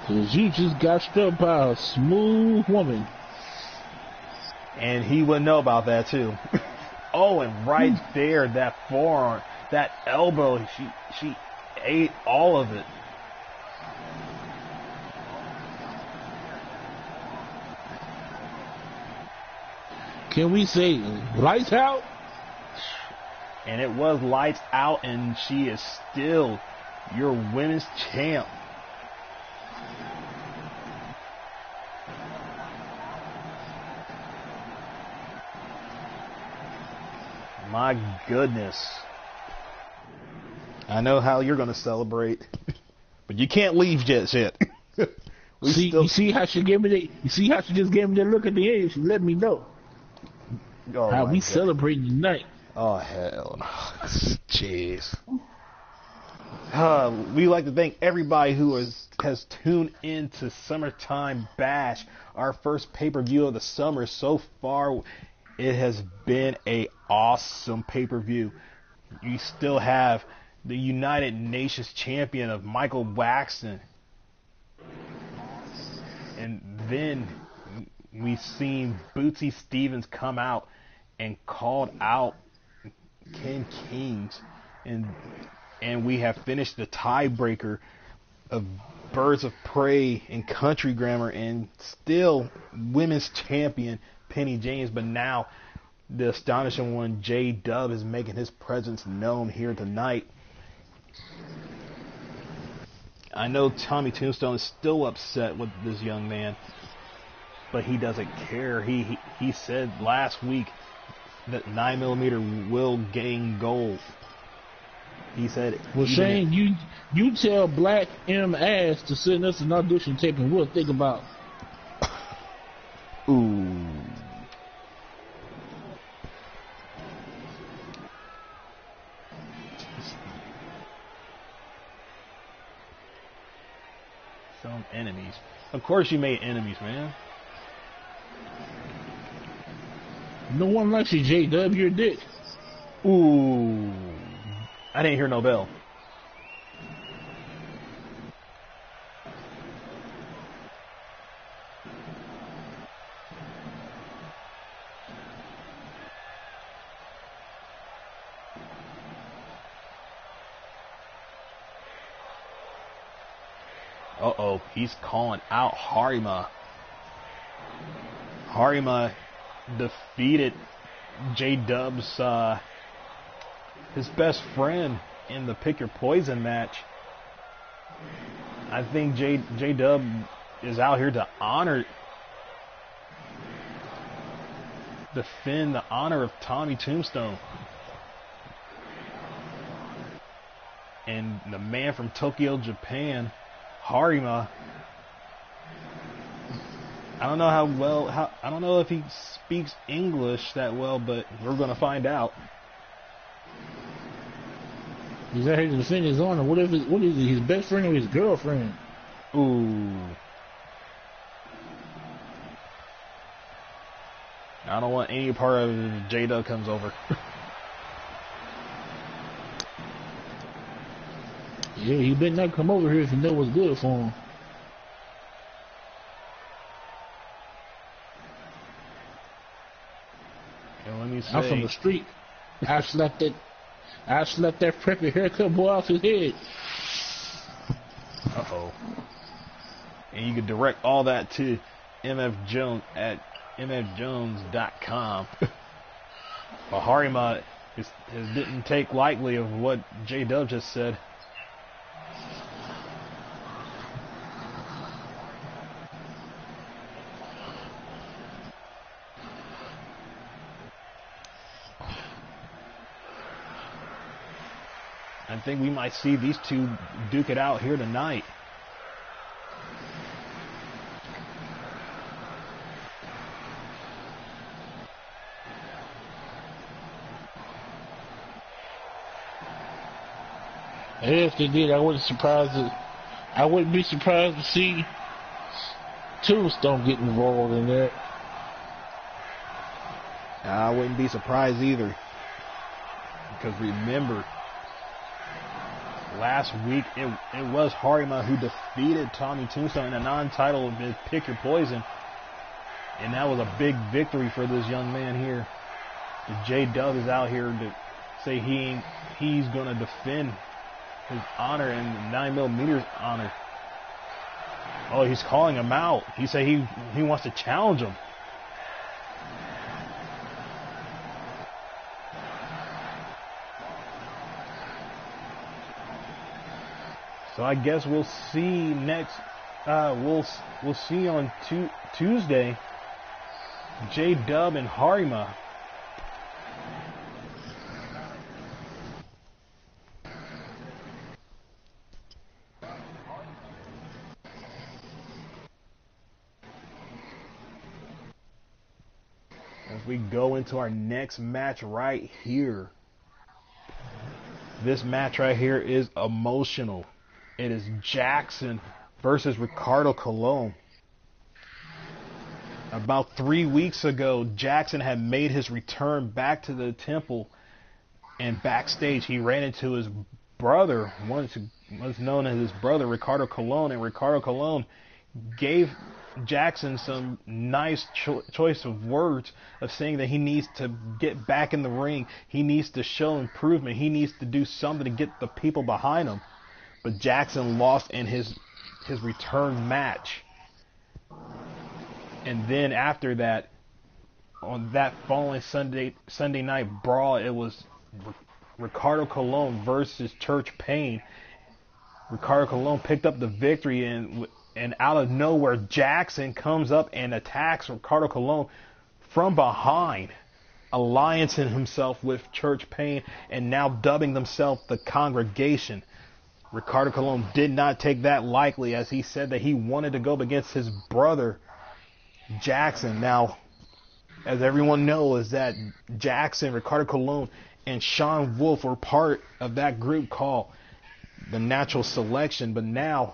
Cause you just got struck by a smooth woman. And he would know about that too. Oh, and right there, that forearm, that elbow, she ate all of it. Can we say lights out? And it was lights out, and she is still your women's champ. My goodness. I know how you're going to celebrate, but you can't leave just yet. You see how she gave me just gave me that look at the end? She let me know. Oh, how we celebrating tonight. Oh, hell no. Jeez. We like to thank everybody who has tuned in to Summertime Bash, our first pay-per-view of the summer. So far, it has been a awesome pay-per-view. You still have the United Nations champion of Michael Waxton. And then we've seen Bootsy Stevens come out and called out Ken Kings. And we have finished the tiebreaker of Birds of Prey and Country Grammar, and still women's champion Penny James. But now the astonishing one, J-Dub, is making his presence known here tonight. I know Tommy Tombstone is still upset with this young man, but he doesn't care. He said last week that 9mm will gain gold. He said, well, Shane, you tell Black M Ass to send us an audition tape and we'll think about. Ooh. Some enemies. Of course you made enemies, man. No one likes you, J-Dub, your dick. Ooh. I didn't hear no bell. Uh-oh, he's calling out Harima. Harima defeated J-Dub's his best friend in the Pick Your Poison match. I think J-Dub is out here to defend the honor of Tommy Tombstone. And the man from Tokyo, Japan, Harima. I don't know I don't know if he speaks English that well, but we're gonna find out. He's out here to defend his honor. What is it, his best friend or his girlfriend? Ooh. I don't want any part of it if J-Dub comes over. Yeah, he better not come over here if you know what's good for him. And let me say, I'm from the street. I slapped that preppy haircut boy off his head. uh-oh. And you can direct all that to MF Jones at mfjones.com. But Harima didn't take lightly of what J-Dub just said. I think we might see these two duke it out here tonight. If they did, I wouldn't be surprised to see Tombstone get involved in that. I wouldn't be surprised either. Because remember, last week it was Harima who defeated Tommy Tombstone in a non-title Pick Your Poison. And that was a big victory for this young man here. J-Dub is out here to say he's going to defend his honor and the 9mm honor. Oh, he's calling him out. He said he wants to challenge him. So I guess we'll see next. We'll see on Tuesday. J-Dub and Harima. As we go into our next match right here. This match right here is emotional. It is Jackson versus Ricardo Colon. About 3 weeks ago, Jackson had made his return back to the temple, and backstage he ran into his brother, once known as his brother, Ricardo Colon, and Ricardo Colon gave Jackson some nice choice of words of saying that he needs to get back in the ring. He needs to show improvement. He needs to do something to get the people behind him. But Jackson lost in his return match. And then after that, on that following Sunday night Brawl, it was Ricardo Colon versus Church Payne. Ricardo Colon picked up the victory, and out of nowhere, Jackson comes up and attacks Ricardo Colon from behind, alliancing himself with Church Payne and now dubbing themselves the Congregation. Ricardo Colon did not take that lightly, as he said that he wanted to go up against his brother, Jackson. Now, as everyone knows, that Jackson, Ricardo Colon, and Sean Wolf were part of that group called the Natural Selection. But now,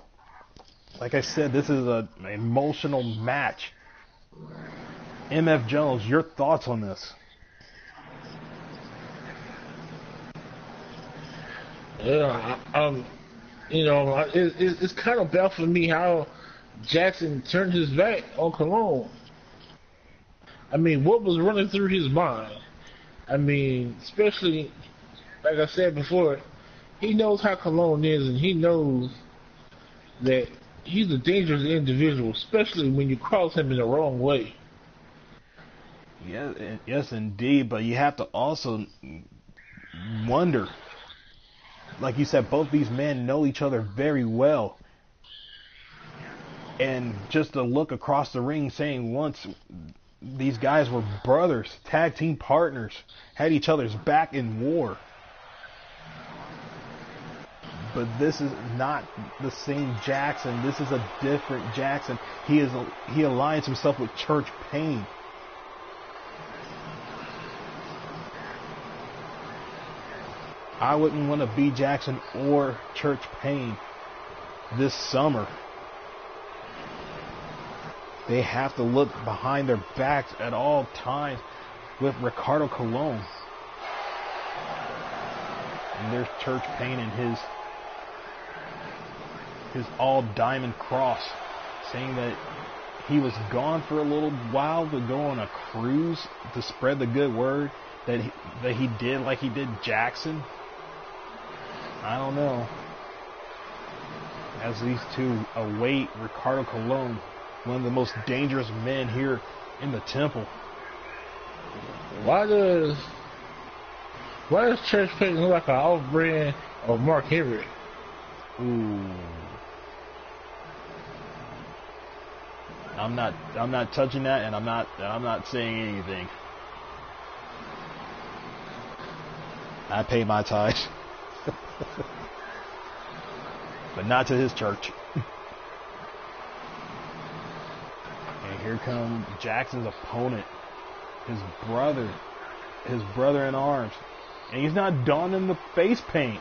like I said, this is an emotional match. MF Jones, your thoughts on this? Yeah, it's kind of baffling me how Jackson turned his back on Colon. I mean, what was running through his mind? I mean, especially, like I said before, he knows how Colon is, and he knows that he's a dangerous individual, especially when you cross him in the wrong way. Yeah, yes, indeed. But you have to also wonder, like you said, both these men know each other very well. And just to look across the ring saying once these guys were brothers, tag team partners, had each other's back in war. But this is not the same Jackson. This is a different Jackson. He aligns himself with Church Payne. I wouldn't want to be Jackson or Church Payne this summer. They have to look behind their backs at all times with Ricardo Colon. And there's Church Payne and his all diamond cross, saying that he was gone for a little while to go on a cruise to spread the good word that he did like he did Jackson. I don't know. As these two await Ricardo Colon, one of the most dangerous men here in the temple. Why does Church Payne look like an off-brand of Mark Henry? Ooh. I'm not touching that, and I'm not saying anything. I pay my tithes. But not to his church. And here comes Jackson's opponent, his brother in arms. And he's not donning the face paint.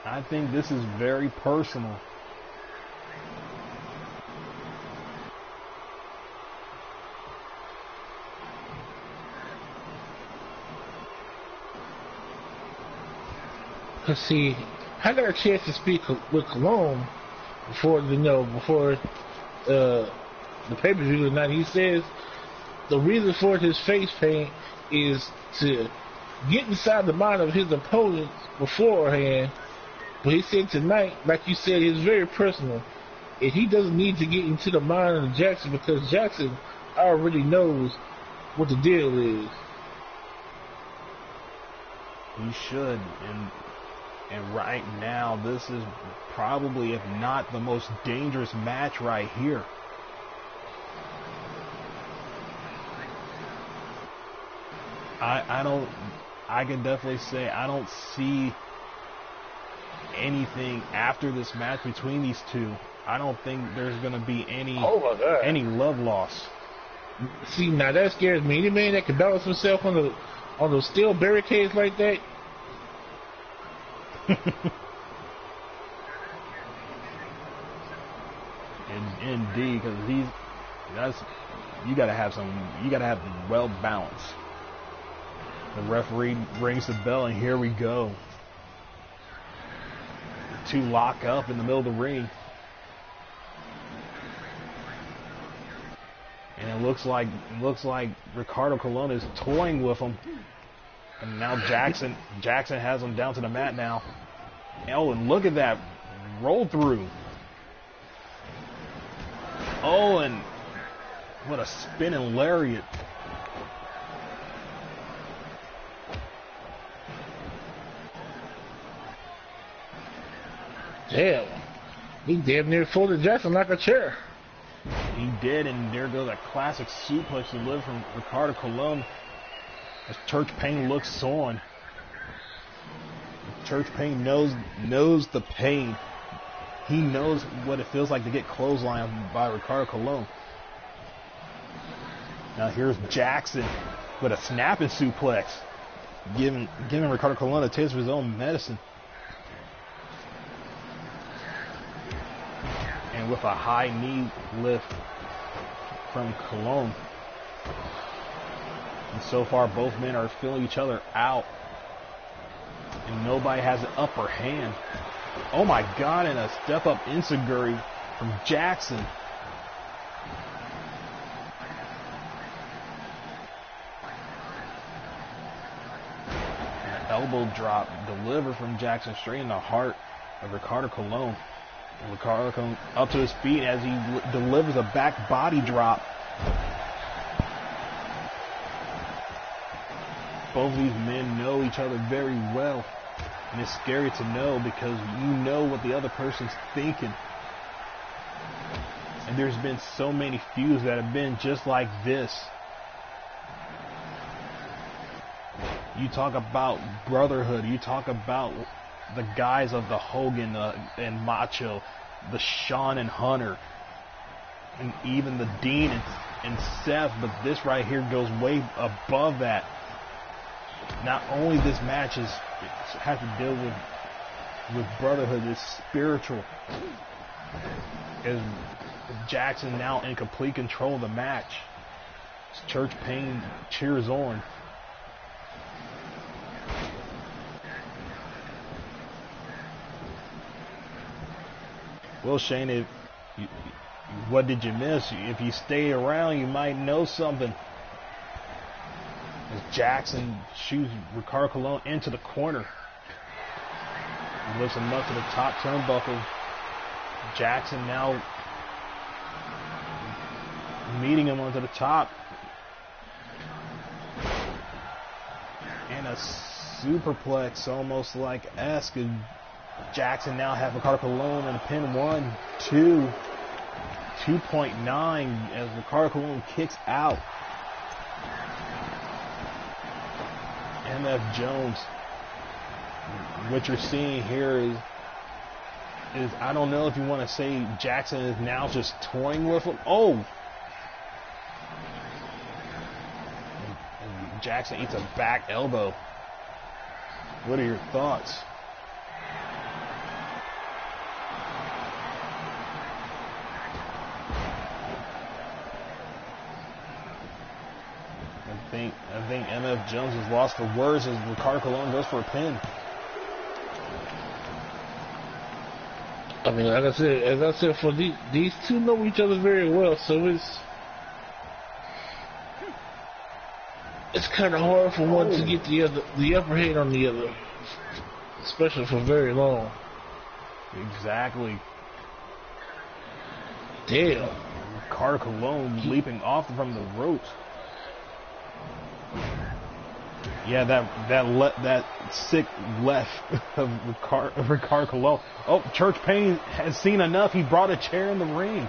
I think this is very personal. Cause see, I got a chance to speak with Colon before the pay-per-view tonight. He says the reason for his face paint is to get inside the mind of his opponents beforehand. But he said tonight, like you said, it's very personal. And he doesn't need to get into the mind of Jackson because Jackson already knows what the deal is. He should. And right now, this is probably, if not the most dangerous match right here. I can definitely say I don't see anything after this match between these two. I don't think there's going to be any love loss. See, now that scares me. Any man that can balance himself on those steel barricades like that. Indeed, because you gotta have well balance. The referee rings the bell, and here we go. The two lock up in the middle of the ring, and it looks like Ricardo Colon is toying with him, and now Jackson has him down to the mat now. Oh, and look at that roll through. Oh, and what a spinning lariat. Damn. He damn near folded Jackson like a chair. He did, and there goes a classic suplex delivered from Ricardo Colon as Church Payne looks on. Church Payne knows the pain. He knows what it feels like to get clotheslined by Ricardo Colon. Now here's Jackson with a snapping suplex, giving Ricardo Colon a taste of his own medicine. And with a high knee lift from Colon. And so far both men are feeling each other out. And nobody has an upper hand. Oh my God, and a step-up enziguri from Jackson. An elbow drop delivered from Jackson straight in the heart of Ricardo Colon. Ricardo comes up to his feet as he delivers a back body drop. Both of these men know each other very well. And it's scary to know because you know what the other person's thinking. And there's been so many feuds that have been just like this. You talk about brotherhood. You talk about the guys of the Hogan and Macho, the Shawn and Hunter, and even the Dean and Seth. But this right here goes way above that. Not only this match has to deal with brotherhood, it's spiritual. As Jackson now in complete control of the match. As Church Payne cheers on. Well, Shane, what did you miss? If you stay around, you might know something. As Jackson shoots Ricardo Colon into the corner. He lifts him up to the top turnbuckle. Jackson now meeting him onto the top. And a superplex, almost like esque. Jackson now has Ricardo Colon in a pin 1, 2, 2.9 as Ricardo Colon kicks out. MF Jones. What you're seeing here is I don't know if you want to say Jackson is now just toying with him. Oh! And Jackson eats a back elbow. What are your thoughts? I think MF Jones is lost for words as Ricardo Colon goes for a pin. I mean, like I said, as I said, for these two know each other very well, so it's kind of hard for one to get the upper hand on the other, especially for very long. Exactly. Damn. Ricardo Colon leaping off from the ropes. Yeah, that sick left of Ricardo Colon. Oh, Church Payne has seen enough. He brought a chair in the ring.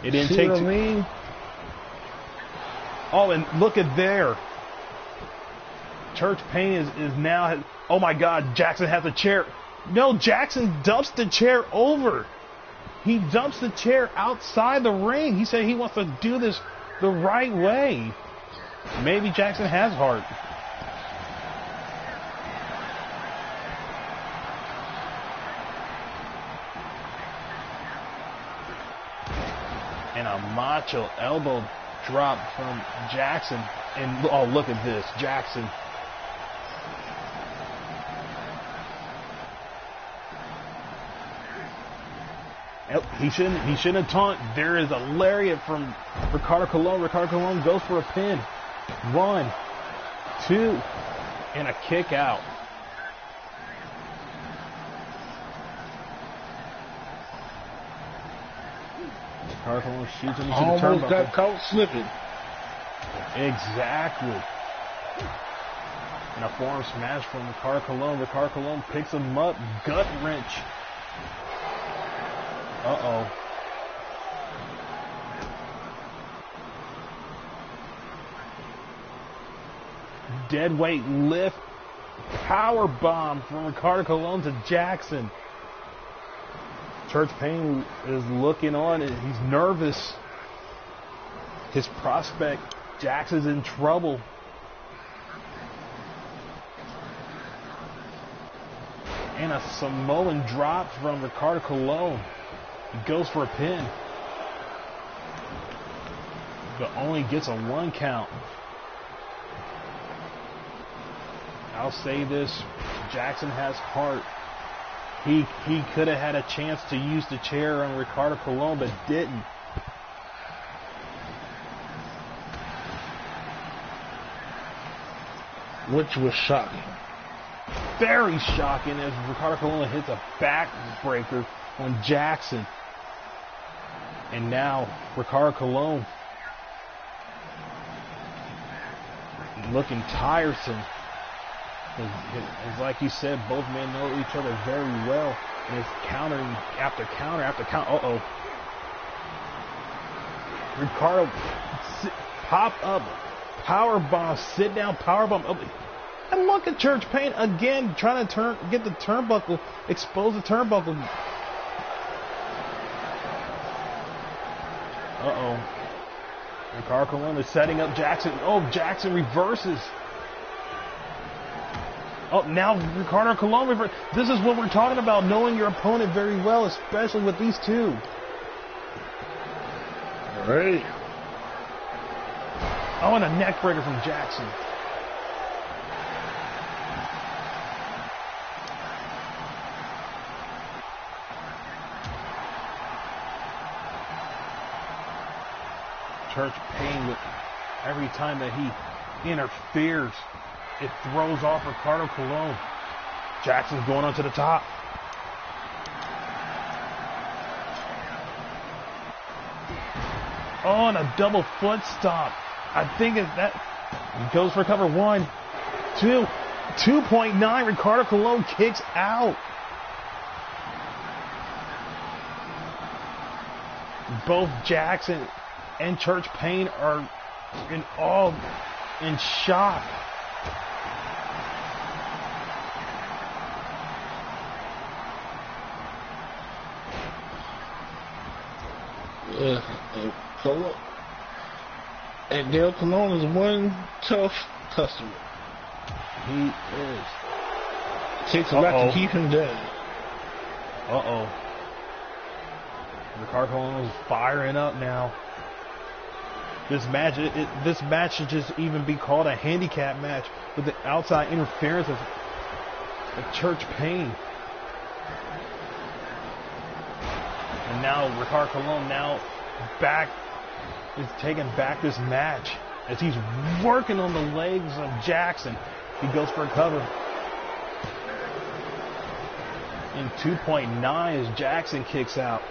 It didn't take what I mean? Oh, and look at there. Church Payne is now. Oh my God, Jackson has a chair. No, Jackson dumps the chair over. He dumps the chair outside the ring. He said he wants to do this the right way. Maybe Jackson has heart. And a macho elbow drop from Jackson. And oh, look at this, Jackson. He shouldn't have taunted. There is a lariat from Ricardo Colon. Ricardo Colon goes for a pin. 1, 2, and a kick out. Ricardo Colon shoots him into the turnbuckle. Almost got caught slipping. Exactly. And a forearm smash from Ricardo Colon. Ricardo Colon picks him up. Gut wrench. Uh-oh. Deadweight lift. Power bomb from Ricardo Colon to Jackson. Church Payne is looking on. He's nervous. His prospect, Jackson's in trouble. And a Samoan drop from Ricardo Colon. He goes for a pin. But only gets a 1 count. I'll say this, Jackson has heart. He could have had a chance to use the chair on Ricardo Colon, but didn't. Which was shocking. very shocking as Ricardo Colon hits a backbreaker on Jackson. And now Ricardo Colon looking tiresome. It's like you said, both men know each other very well. And it's countering after counter after counter. Uh-oh. Ricardo pop up, power bomb, sit down, power bomb. Oh, and look at Church Payne again, trying to get the turnbuckle, expose the turnbuckle. Uh-oh. Ricardo Colon is setting up Jackson. Oh, Jackson reverses. Oh, now Ricardo Colon reverses. This is what we're talking about, knowing your opponent very well, especially with these two. All right. Oh, and a neck breaker from Jackson. Church Payne, with every time that he interferes, it throws off Ricardo Colon. Jackson's going on to the top. Oh, and a double foot stomp. I think that he goes for cover 1, 2, 2.9. Ricardo Colon kicks out. Both Jackson and Church Payne are in shock. And Dale Colon is one tough customer. He is. It takes a lot to keep him down. Uh-oh. Ricardo Colon is firing up now. This match should just even be called a handicap match with the outside interference of Church Payne. And now Ricardo Colon is taking back this match as he's working on the legs of Jackson. He goes for a cover. In 2.9 as Jackson kicks out.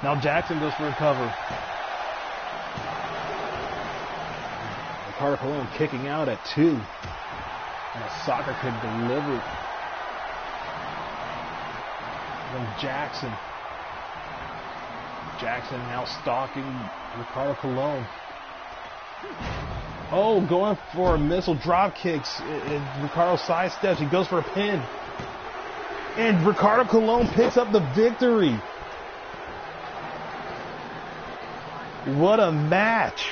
Now Jackson goes for a cover. Ricardo Colon kicking out at 2. And a soccer kick delivered from Jackson. Jackson now stalking Ricardo Colon. Oh, going for a missile drop kicks. Ricardo sidesteps. He goes for a pin. And Ricardo Colon picks up the victory. What a match.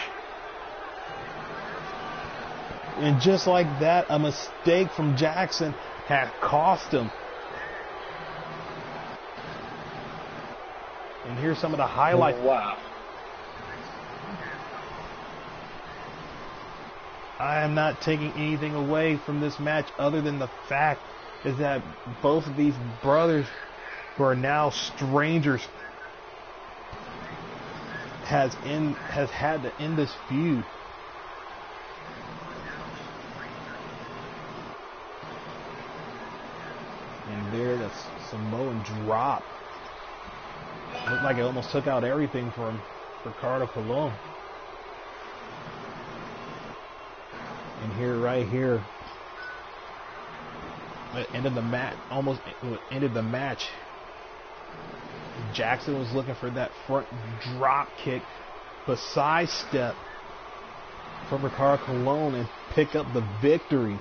And just like that, a mistake from Jackson had cost him. And here's some of the highlights. Oh, wow. I am not taking anything away from this match other than the fact is that both of these brothers who are now strangers has had to end this feud. And there, the Samoan drop. Looked like it almost took out everything from Ricardo Colon. And here, right here, it ended the match. Almost ended the match. Jackson was looking for that front drop kick, but sidestep from Ricardo Colon and pick up the victory.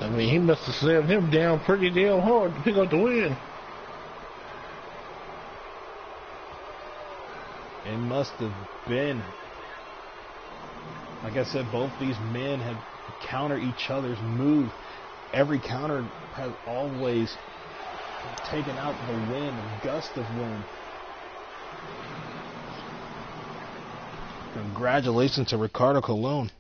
I mean, he must have slammed him down pretty damn hard to pick up the win. It must have been. Like I said, both these men have countered each other's move. Every counter has always taken out the win, a gust of win. Congratulations to Ricardo Colon.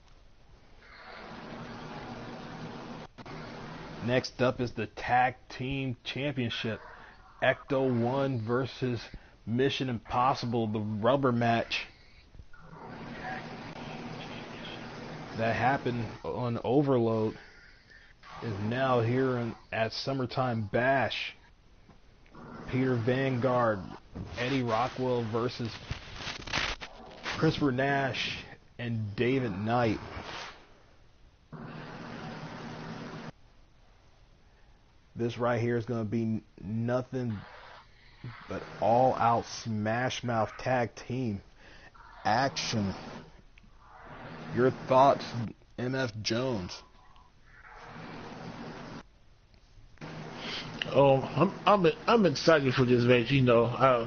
Next up is the Tag Team Championship. Ecto 1 versus Mission Impossible, the rubber match that happened on Overload is now here at Summertime Bash. Peter Vanguard, Eddie Rockwell versus Christopher Nash and David Knight. This right here is going to be nothing but all-out smash mouth tag team action. Your thoughts, MF Jones? I'm excited for this match. You know,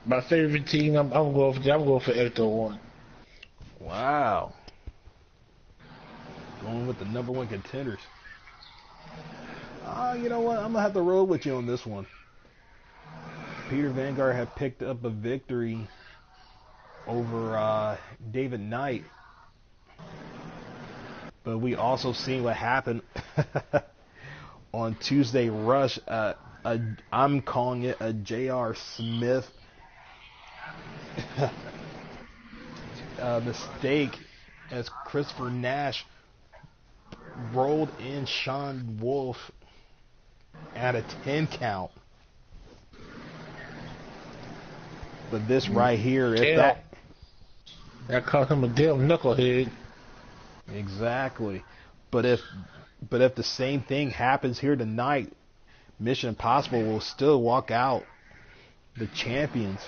my favorite team. I'm going for Ecto 1. Wow, going with the #1 contenders. You know what? I'm gonna have to roll with you on this one. Peter Vanguard had picked up a victory over David Knight, but we also seen what happened on Tuesday Rush. I'm calling it a J.R. Smith mistake as Christopher Nash rolled in Sean Wolf at a 10 count. But this right here, if that called him a damn knucklehead. Exactly. But if the same thing happens here tonight, Mission Impossible will still walk out the champions.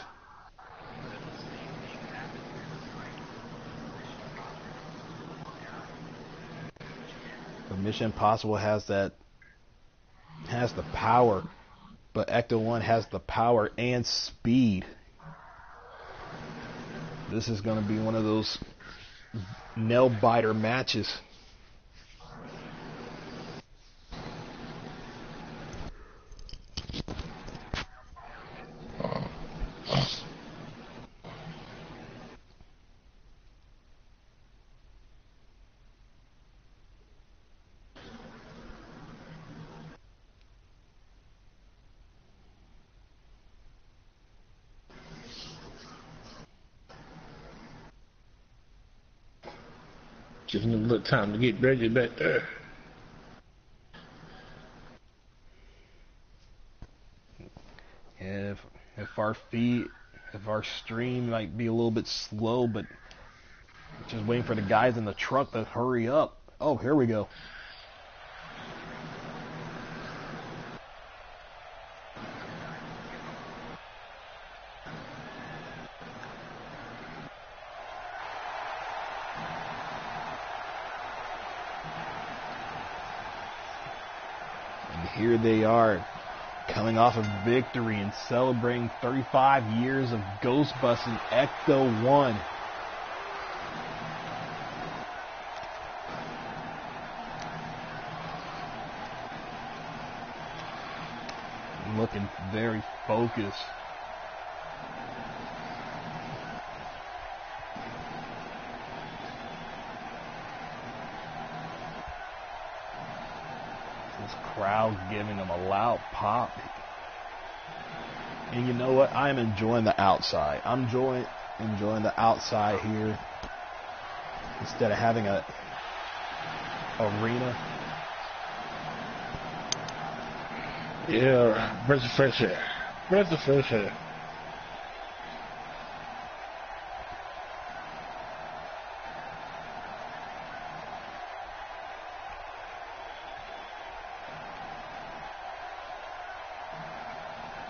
But Mission Impossible has the power, but Ecto 1 has the power and speed. This is going to be one of those nail biter matches. Just need a little time to get ready back there. If our stream might be a little bit slow, but just waiting for the guys in the truck to hurry up. Oh, here we go. And here they are, coming off a victory and celebrating 35 years of Ghostbusting Ecto 1. Looking very focused. This crowd giving them a loud pop. And you know what? I'm enjoying the outside. I'm enjoying the outside here instead of having a arena. Yeah, breath of fresh air. Breath of fresh air.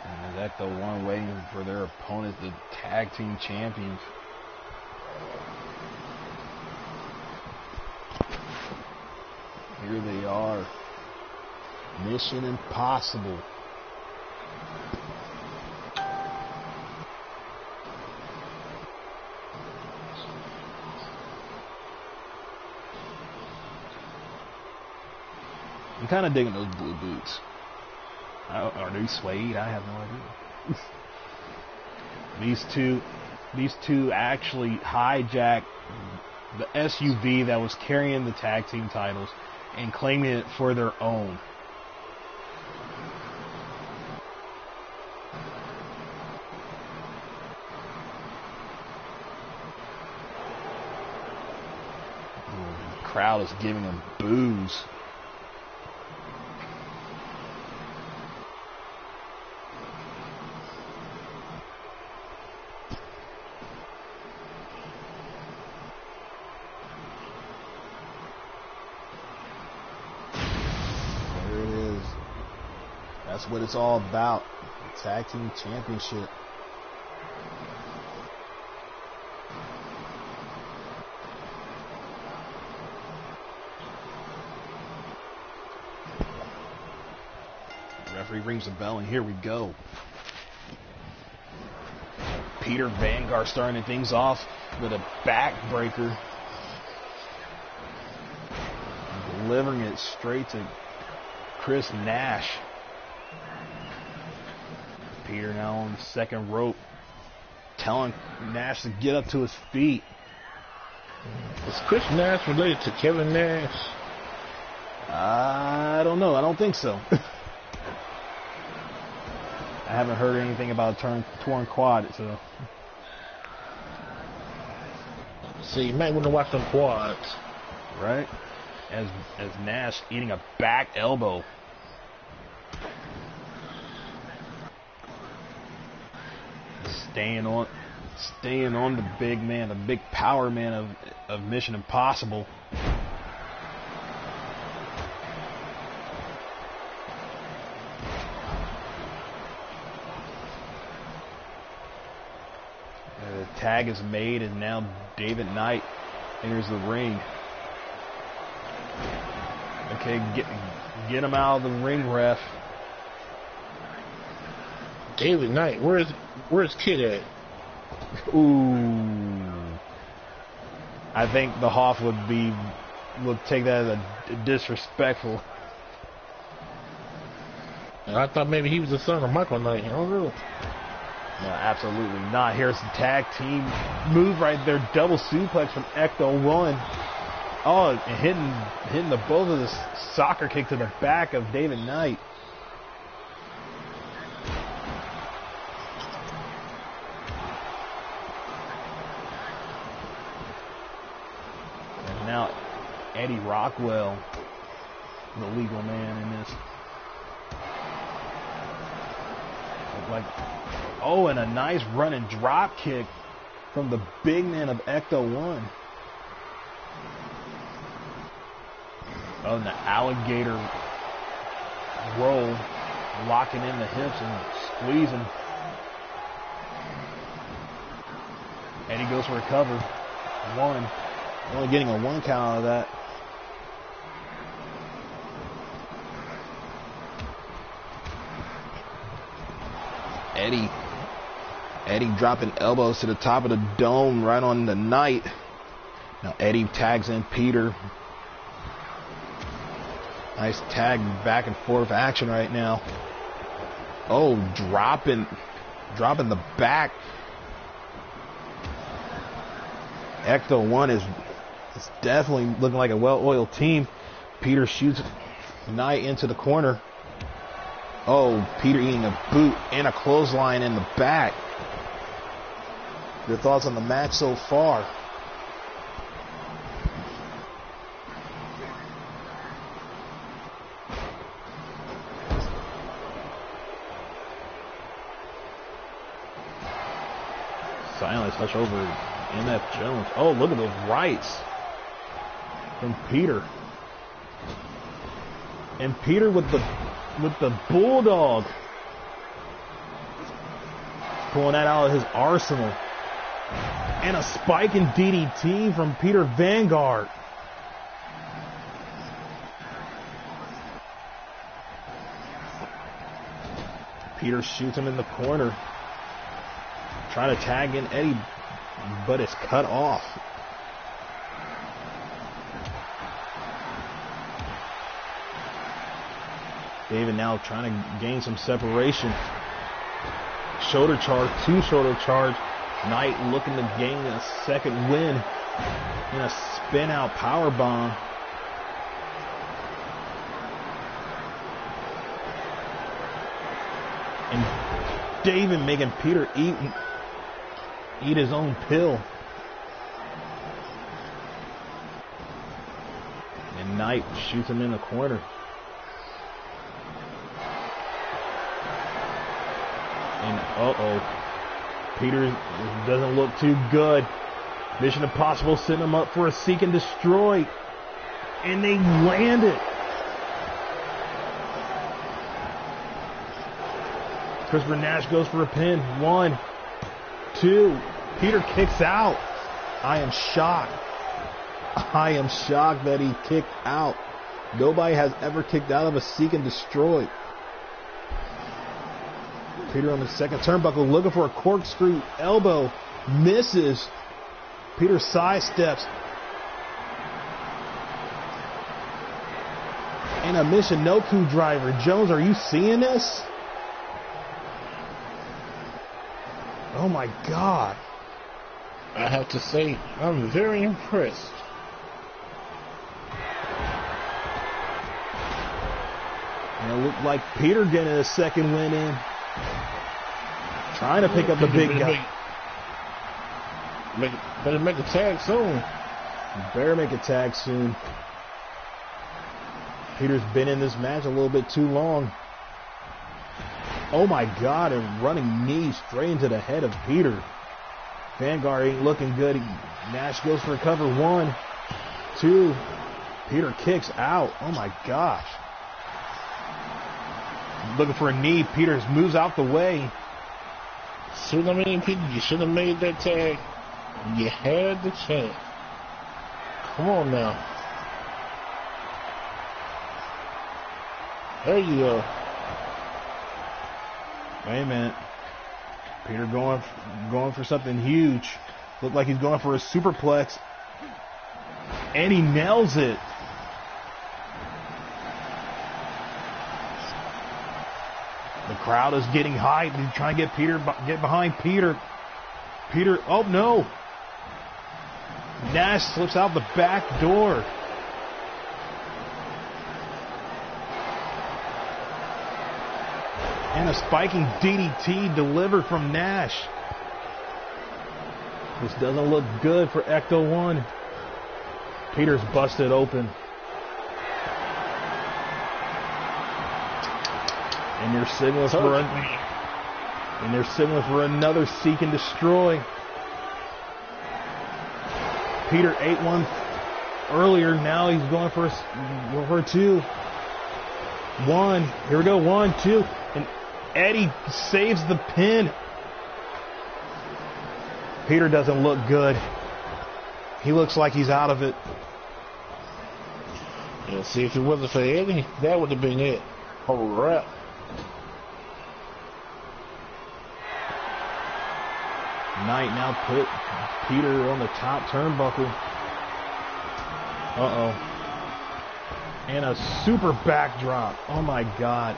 And that's the one waiting for their opponent, the tag team champions. Here they are. Mission Impossible. I'm kind of digging those blue boots. Are they suede? I have no idea. These two actually hijacked the SUV that was carrying the tag team titles and claiming it for their own. crowd is giving him boos. There it is. That's what it's all about. The Tag Team Championship. Referee rings the bell, and here we go. Peter Vanguard starting things off with a backbreaker. Delivering it straight to Chris Nash. Peter now on the second rope, telling Nash to get up to his feet. Is Chris Nash related to Kevin Nash? I don't know. I don't think so. I haven't heard anything about a torn quad, so. So you might want to watch some quads. Right? As Nash eating a back elbow. Staying on the big man, the big power man of Mission Impossible. The tag is made, and now David Knight enters the ring. Okay, get him out of the ring, ref. David Knight, where's Kid at? Ooh. I think the Hoff would take that as a disrespectful. I thought maybe he was the son of Michael Knight. I don't know. No, absolutely not. Here's the tag team move right there. Double suplex from Ecto-1. Oh, and hitting the both of the soccer kick to the back of David Knight. And now Eddie Rockwell, the legal man in this. Oh, and a nice running drop kick from the big man of Ecto-1. Oh, and the alligator roll, locking in the hips and squeezing. Eddie goes for a cover. One. Only getting a 1 count out of that. Eddie dropping elbows to the top of the dome right on the Knight. Now Eddie tags in Peter. Nice tag back and forth action right now. Oh, dropping the back. Ecto-1 is definitely looking like a well-oiled team. Peter shoots Knight into the corner. Oh, Peter eating a boot and a clothesline in the back. Your thoughts on the match so far? Silent touch over MF Jones. Oh, look at those rights from Peter. And Peter with the bulldog. Pulling that out of his arsenal. And a spike in DDT from Peter Vanguard. Peter shoots him in the corner. Trying to tag in Eddie, but it's cut off. David now trying to gain some separation. Shoulder charge, 2 shoulder charge. Knight looking to gain a second win in a spin out power bomb. And David making Peter eat his own pill. Knight shoots him in the corner. And Peter doesn't look too good. Mission Impossible sent him up for a seek and destroy. And they land it. Christopher Nash goes for a pin. 1, 2. Peter kicks out. I am shocked. I am shocked that he kicked out. Nobody has ever kicked out of a seek and destroy. Peter on the second turnbuckle looking for a corkscrew elbow. Misses. Peter sidesteps. And a Michinoku driver. Jones, are you seeing this? Oh my God. I have to say, I'm very impressed. And it looked like Peter getting a second win in. Trying to pick up the big guy. Better make a tag soon. Better make a tag soon. Peter's been in this match a little bit too long. Oh my God, a running knee straight into the head of Peter. Vanguard ain't looking good. Nash goes for a cover. 1, 2. Peter kicks out. Oh my gosh. Looking for a knee. Peter moves out the way. Peter, you should have made that tag. You had the chance. Come on now. There you go. Wait a minute. Peter going for something huge. Looked like he's going for a superplex. And he nails it. The crowd is getting hyped. He's trying to get behind Peter. Peter, oh no. Nash slips out the back door. And a spiking DDT delivered from Nash. This doesn't look good for Ecto 1. Peter's busted open. And they're signaling for another seek and destroy. Peter 8-1 earlier. Now he's going for a 2. 1. Here we go. 1, 2. And Eddie saves the pin. Peter doesn't look good. He looks like he's out of it. Yeah, see, if it wasn't for Eddie, that would have been it. Oh, wrap. Knight now put Peter on the top turnbuckle. And a super backdrop. Oh my God.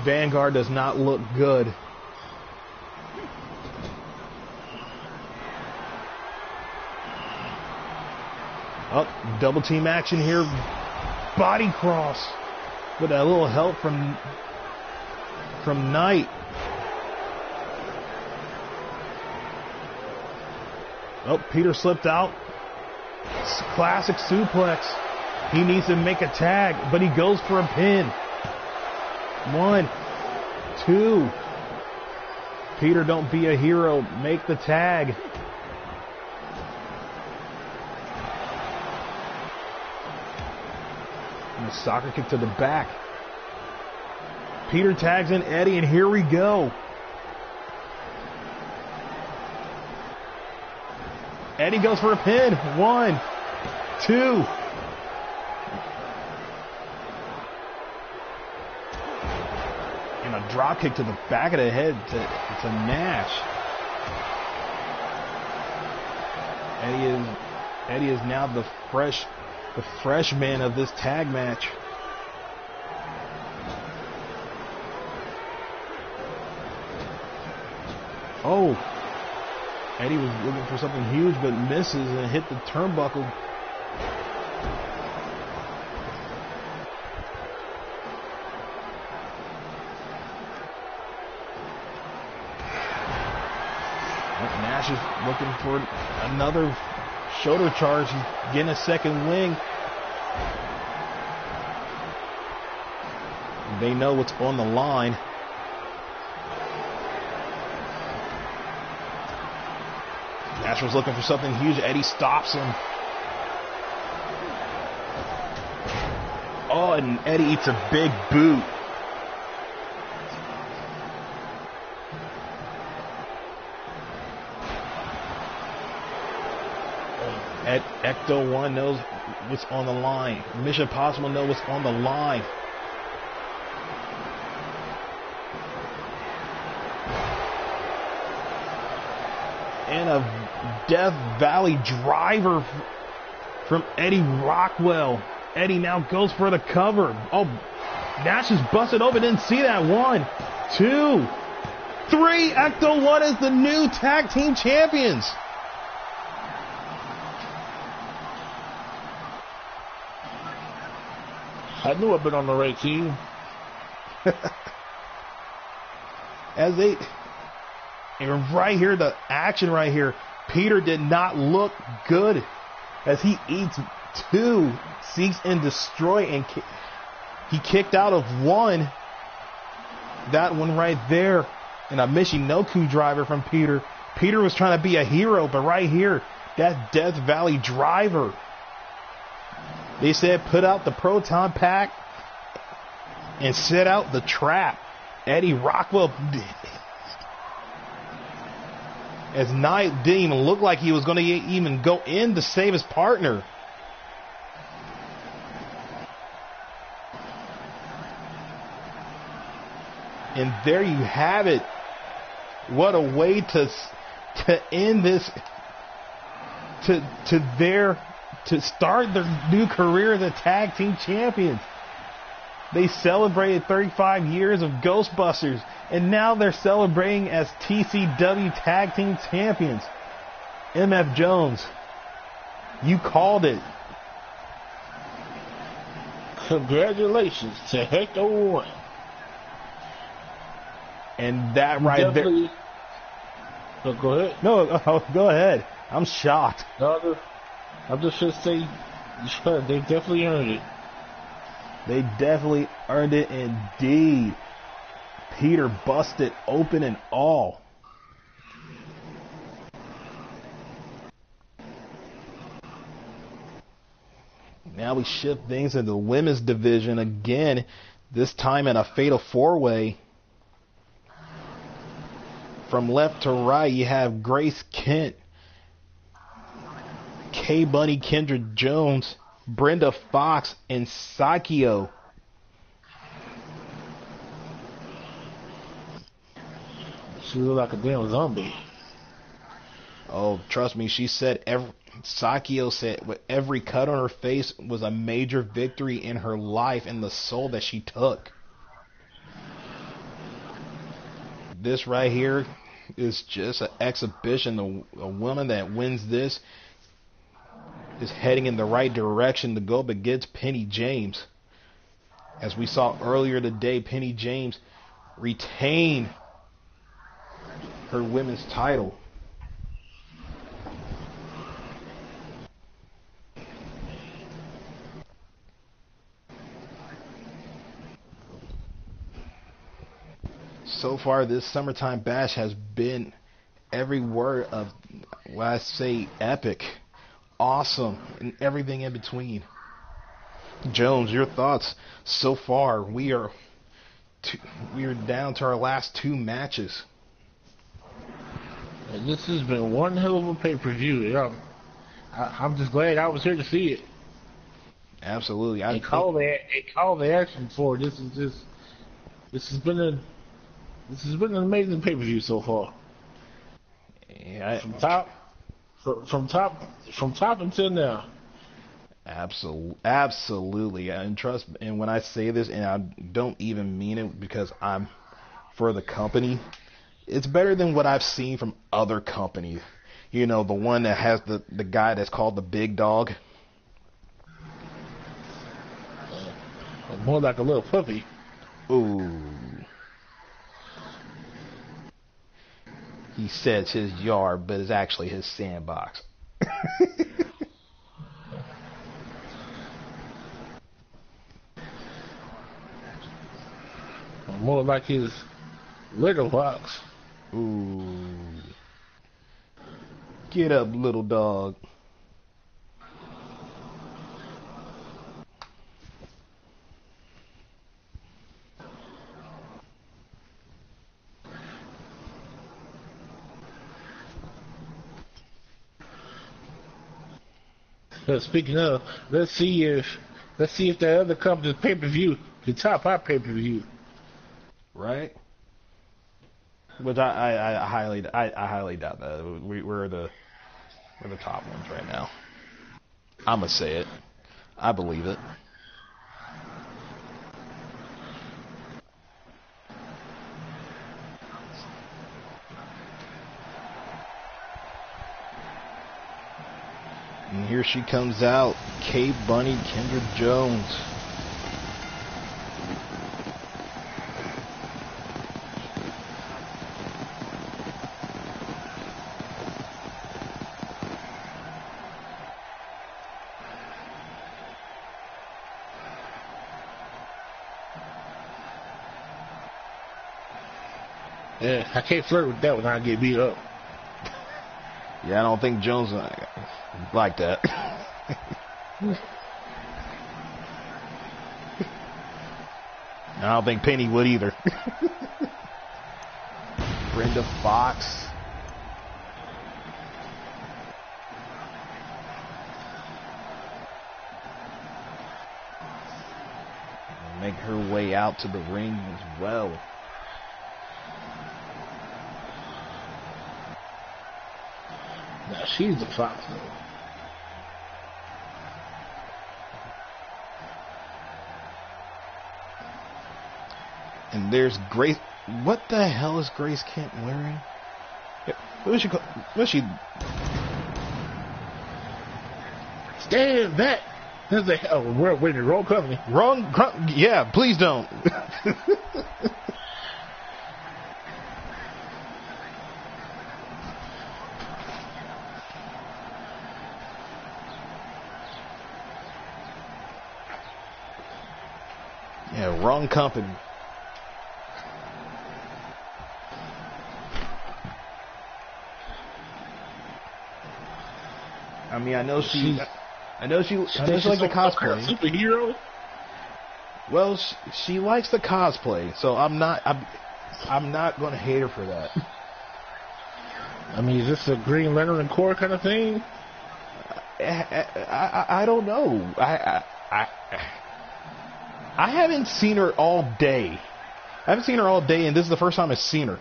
Vanguard does not look good. Double team action here. Body cross with a little help from Knight. Peter slipped out. Classic suplex. He needs to make a tag, but he goes for a pin. 1, 2. Peter, don't be a hero. Make the tag. And a soccer kick to the back. Peter tags in Eddie, and here we go. Eddie goes for a pin. 1, 2. And a drop kick to the back of the head to Nash. Eddie is now the freshman of this tag match. Eddie was looking for something huge, but misses and hit the turnbuckle. Nash is looking for another shoulder charge. He's getting a second wing. They know what's on the line. Nashville's looking for something huge. Eddie stops him. Oh, and Eddie eats a big boot. Ecto 1 knows what's on the line. Mission Impossible knows what's on the line. And a Death Valley driver from Eddie Rockwell. Eddie now goes for the cover. Oh, Nash is busted open. Didn't see that. 1, 2, 3. Ecto 1 is the new tag team champions. I knew I'd been on the right team. As they, and right here, the action right here, Peter did not look good as he eats 2, seeks and destroy, and he kicked out of 1. That one right there, and a Michinoku driver from Peter. Peter was trying to be a hero, but right here, that Death Valley driver. They said put out the proton pack and set out the trap. Eddie Rockwell, as Knight didn't even look like he was going to even go in to save his partner. And there you have it. What a way to end this, to start their new career as a tag team champions. They celebrated 35 years of Ghostbusters, and now they're celebrating as TCW tag team champions. MF Jones, you called it. Congratulations to Hector 1. And that right there. No, go ahead. No, go ahead. I'm shocked. No, I'm just going to say, they definitely earned it. They definitely earned it indeed. Peter busted open and all. Now we shift things into the women's division again, this time in a fatal 4-way. From left to right, you have Grace Kent, K Bunny Kendra Jones, Brenda Fox, and Sakio. She looked like a damn zombie. Oh, trust me, she said Sakio said with every cut on her face was a major victory in her life and the soul that she took. This right here is just an exhibition. A woman that wins this is heading in the right direction to go up against Penny James. As we saw earlier today, Penny James retained her women's title. So far, this Summertime Bash has been every word of what I say epic, awesome, and everything in between. Jones, your thoughts so far? We are down to our last 2 matches. And this has been one hell of a pay-per-view. I'm just glad I was here to see it. Absolutely. And call the action for it. This has been an amazing pay-per-view so far. Yeah, from top until now. Absolutely. And trust, and when I say this, and I don't even mean it because I'm for the company, it's better than what I've seen from other companies. You know, the one that has the guy that's called the big dog. More like a little puppy. Ooh. He says his yard, but it's actually his sandbox. like his litter box. Ooh. Get up, little dog. Speaking of, let's see if the other company's pay-per-view can top our pay-per-view. Right? Which I highly doubt that. We're the top ones right now. I'ma say it. I believe it. And here she comes out, Kate Bunny, Kendra Jones. Yeah, I can't flirt with that when I get beat up. Yeah, I don't think Jones like that. I don't think Penny would either. Brenda Fox. Make her way out to the ring as well. Now she's the Fox though. And there's Grace. What the hell is Grace Kent wearing? What is she? What is she? Stand back. This is we're winning wrong company. Wrong. Yeah, please don't. Yeah, wrong company. I mean, I know she likes the cosplay. Superhero. Well, she likes the cosplay, so I'm not going to hate her for that. I mean, is this a Green Lantern Corps kind of thing? I don't know. I haven't seen her all day. I haven't seen her all day, and this is the first time I've seen her.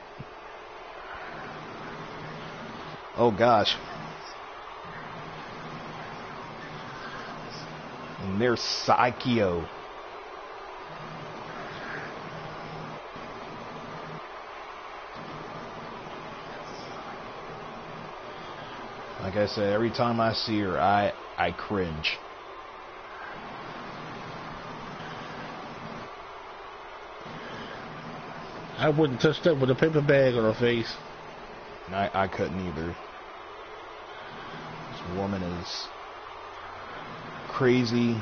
Oh gosh. And there's Psycho. Like I said, every time I see her, I cringe. I wouldn't touch that with a paper bag on her face. And I couldn't either. This woman is crazy.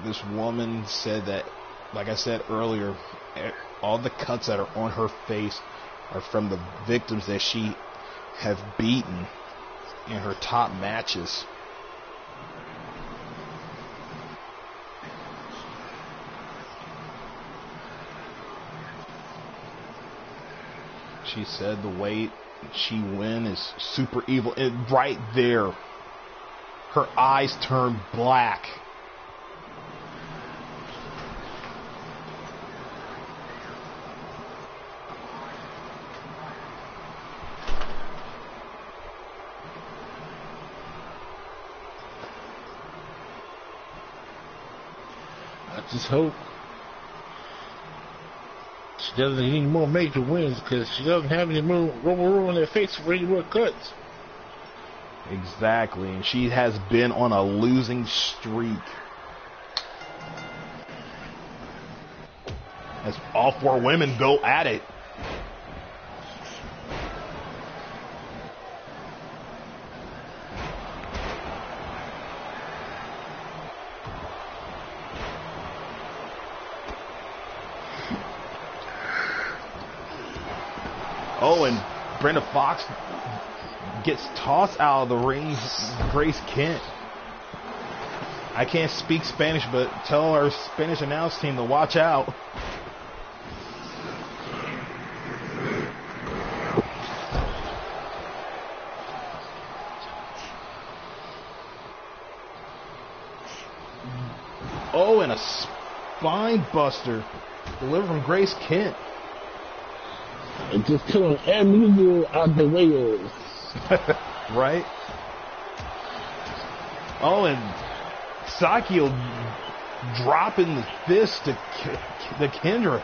This woman said that, like I said earlier, all the cuts that are on her face are from the victims that she have beaten in her top matches. She said the way she win is super evil. And right there, her eyes turn black. I just hope she doesn't get any more major wins because she doesn't have any more room on her face for any more cuts. Exactly, and she has been on a losing streak. As all four women go at it. Oh, and Brenda Fox gets tossed out of the ring. Grace Kent. I can't speak Spanish, but tell our Spanish announce team to watch out. Oh, and a spine buster delivered from Grace Kent. And just killing every out the way. Right? Oh, and Sakio dropping the fist to the Kendra.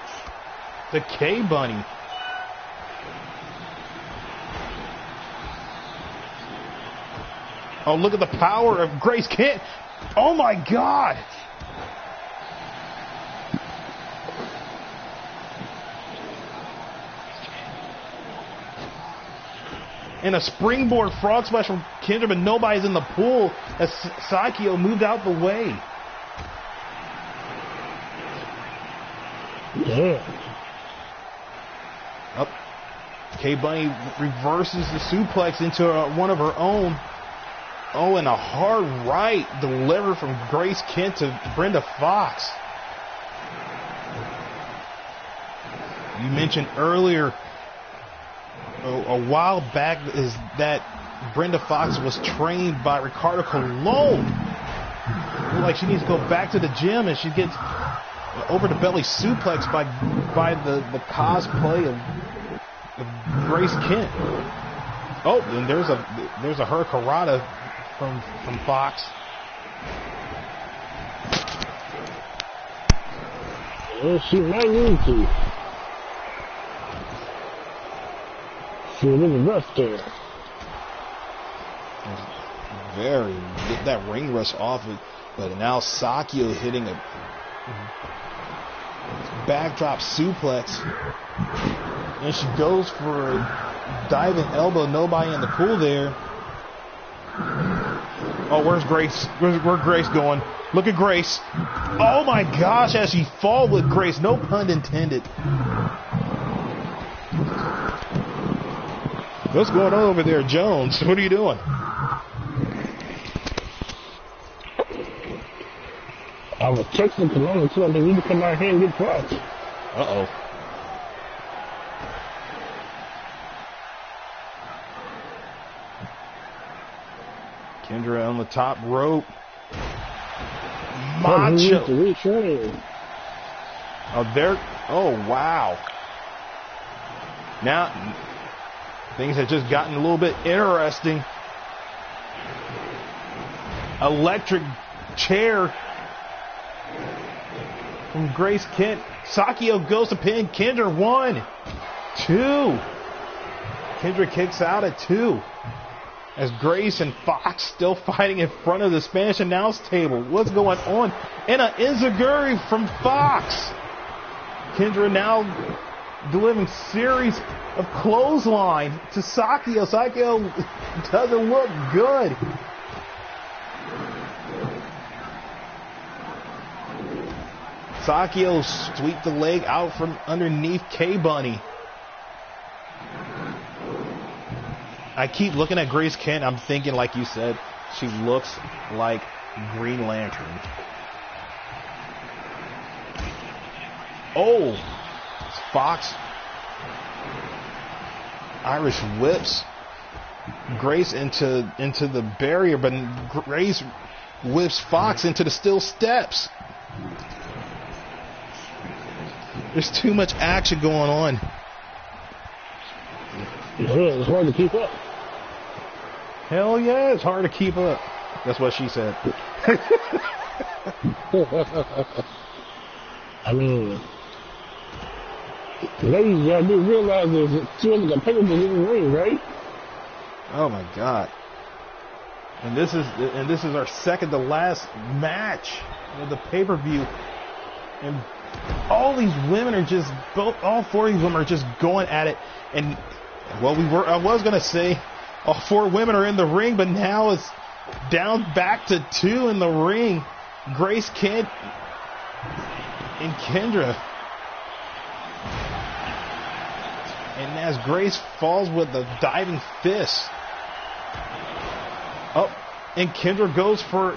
The K-Bunny. Oh, look at the power of Grace Kent. Oh, my God. And a springboard frog splash from Kendra, but nobody's in the pool as Sakio moved out the way. Yeah. Up. K-Bunny reverses the suplex into one of her own. Oh, and a hard right delivered from Grace Kent to Brenda Fox. You mentioned earlier, a while back, is that Brenda Fox was trained by Ricardo Colon. Like she needs to go back to the gym, and she gets over the belly suplex by the cosplay of Grace Kent. Oh, and there's a Hurricanrana from Fox. Well, she might need to. She was in the rust there. Very get that ring rust off it, but now Sakio hitting a backdrop suplex, and she goes for a diving elbow. Nobody in the pool there. Oh, where's Grace? Where's Grace going? Look at Grace. Oh my gosh, as she falls with Grace. No pun intended. What's going on over there, Jones? What are you doing? I was texting Cologne and told him we need to come out here and get Fox. Uh-oh. Kendra on the top rope. Macho. Oh, there. Oh, wow. Now, things have just gotten a little bit interesting. Electric chair from Grace Kent. Sakio goes to pin Kendra. 1, 2. Kendra kicks out at 2. As Grace and Fox still fighting in front of the Spanish announce table. What's going on? And an enziguri from Fox. Kendra now delivering series of clothesline to Sakio. Sakio doesn't look good. Sakio sweep the leg out from underneath K-Bunny. I keep looking at Grace Kent. I'm thinking, like you said, she looks like Green Lantern. Oh, Fox. Irish whips Grace into the barrier, but Grace whips Fox into the steel steps. There's too much action going on. Yeah, it's hard to keep up. Hell yeah, it's hard to keep up. That's what she said. I mean, ladies, y'all do realize there's 2 other competitors in the ring, right? Oh my God. And this is our second to last match of the pay-per-view. And all these women are just all 4 of these women are just going at it. And I was gonna say all 4 women are in the ring, but now it's down back to 2 in the ring. Grace Kent and Kendra. And as Grace falls with a diving fist. Oh, and Kendra goes for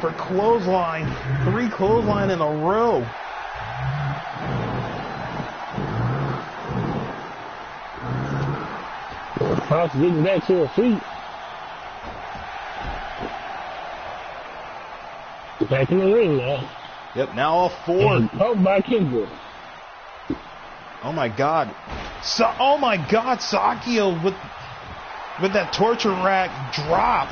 clothesline. 3 clothesline in a row. Fox getting back to her feet. Back in the ring now. Yep, now all 4. Oh, by Kendra. Oh my God. Oh my God, Sakio with that torture rack drop.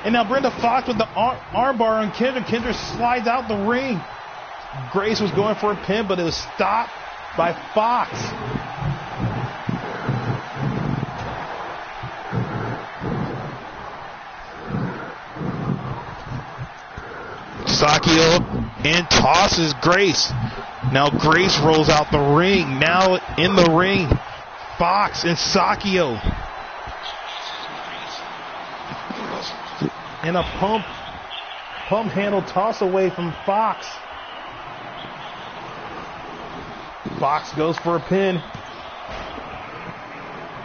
And now Brenda Fox with the armbar on Kendra. Kendra slides out the ring. Grace was going for a pin, but it was stopped by Fox. Sakio and tosses Grace. Now Grace rolls out the ring. Now in the ring, Fox and Sakio. And a pump handle toss away from Fox. Fox goes for a pin.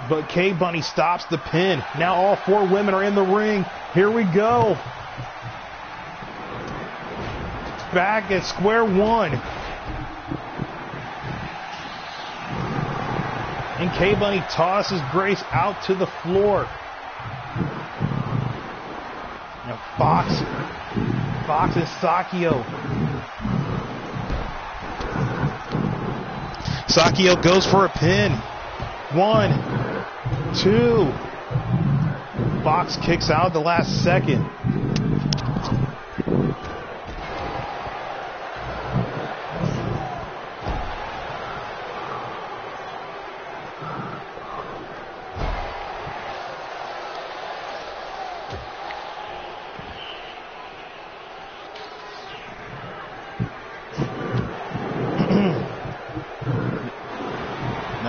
But K-Bunny stops the pin. Now all 4 women are in the ring. Here we go. Back at square one. And K-Bunny tosses Grace out to the floor. Now Fox and Sakio. Sakio goes for a pin. 1, 2. Fox kicks out at the last second.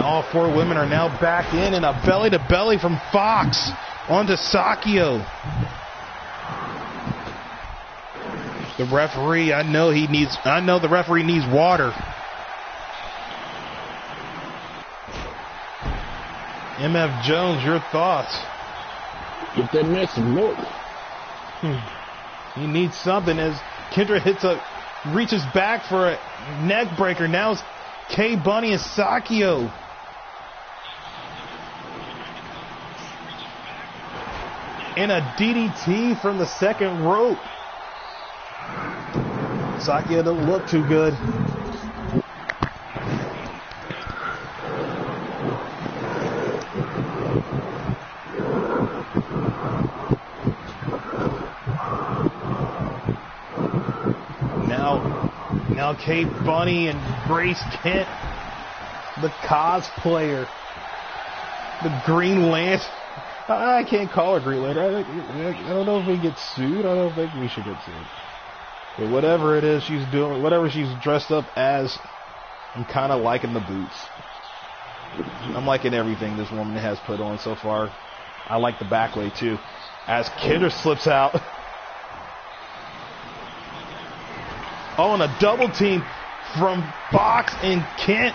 All 4 women are now back in, and a belly-to-belly from Fox onto Sakio. The referee, I know the referee needs water. MF Jones, your thoughts? Get that message, look. He needs something as Kendra reaches back for a neck breaker. Now it's K-Bunny and Sakio. And a DDT from the second rope. Sakio doesn't look too good. Now K-Bunny and Grace Kent, the cosplayer, the Green Lantern. I can't call her Green Lantern. I don't know if we get sued. I don't think we should get sued. But whatever it is she's doing, whatever she's dressed up as, I'm kind of liking the boots. I'm liking everything this woman has put on so far. I like the back way too. As Kendra slips out. Oh, and a double team from Fox and Kent.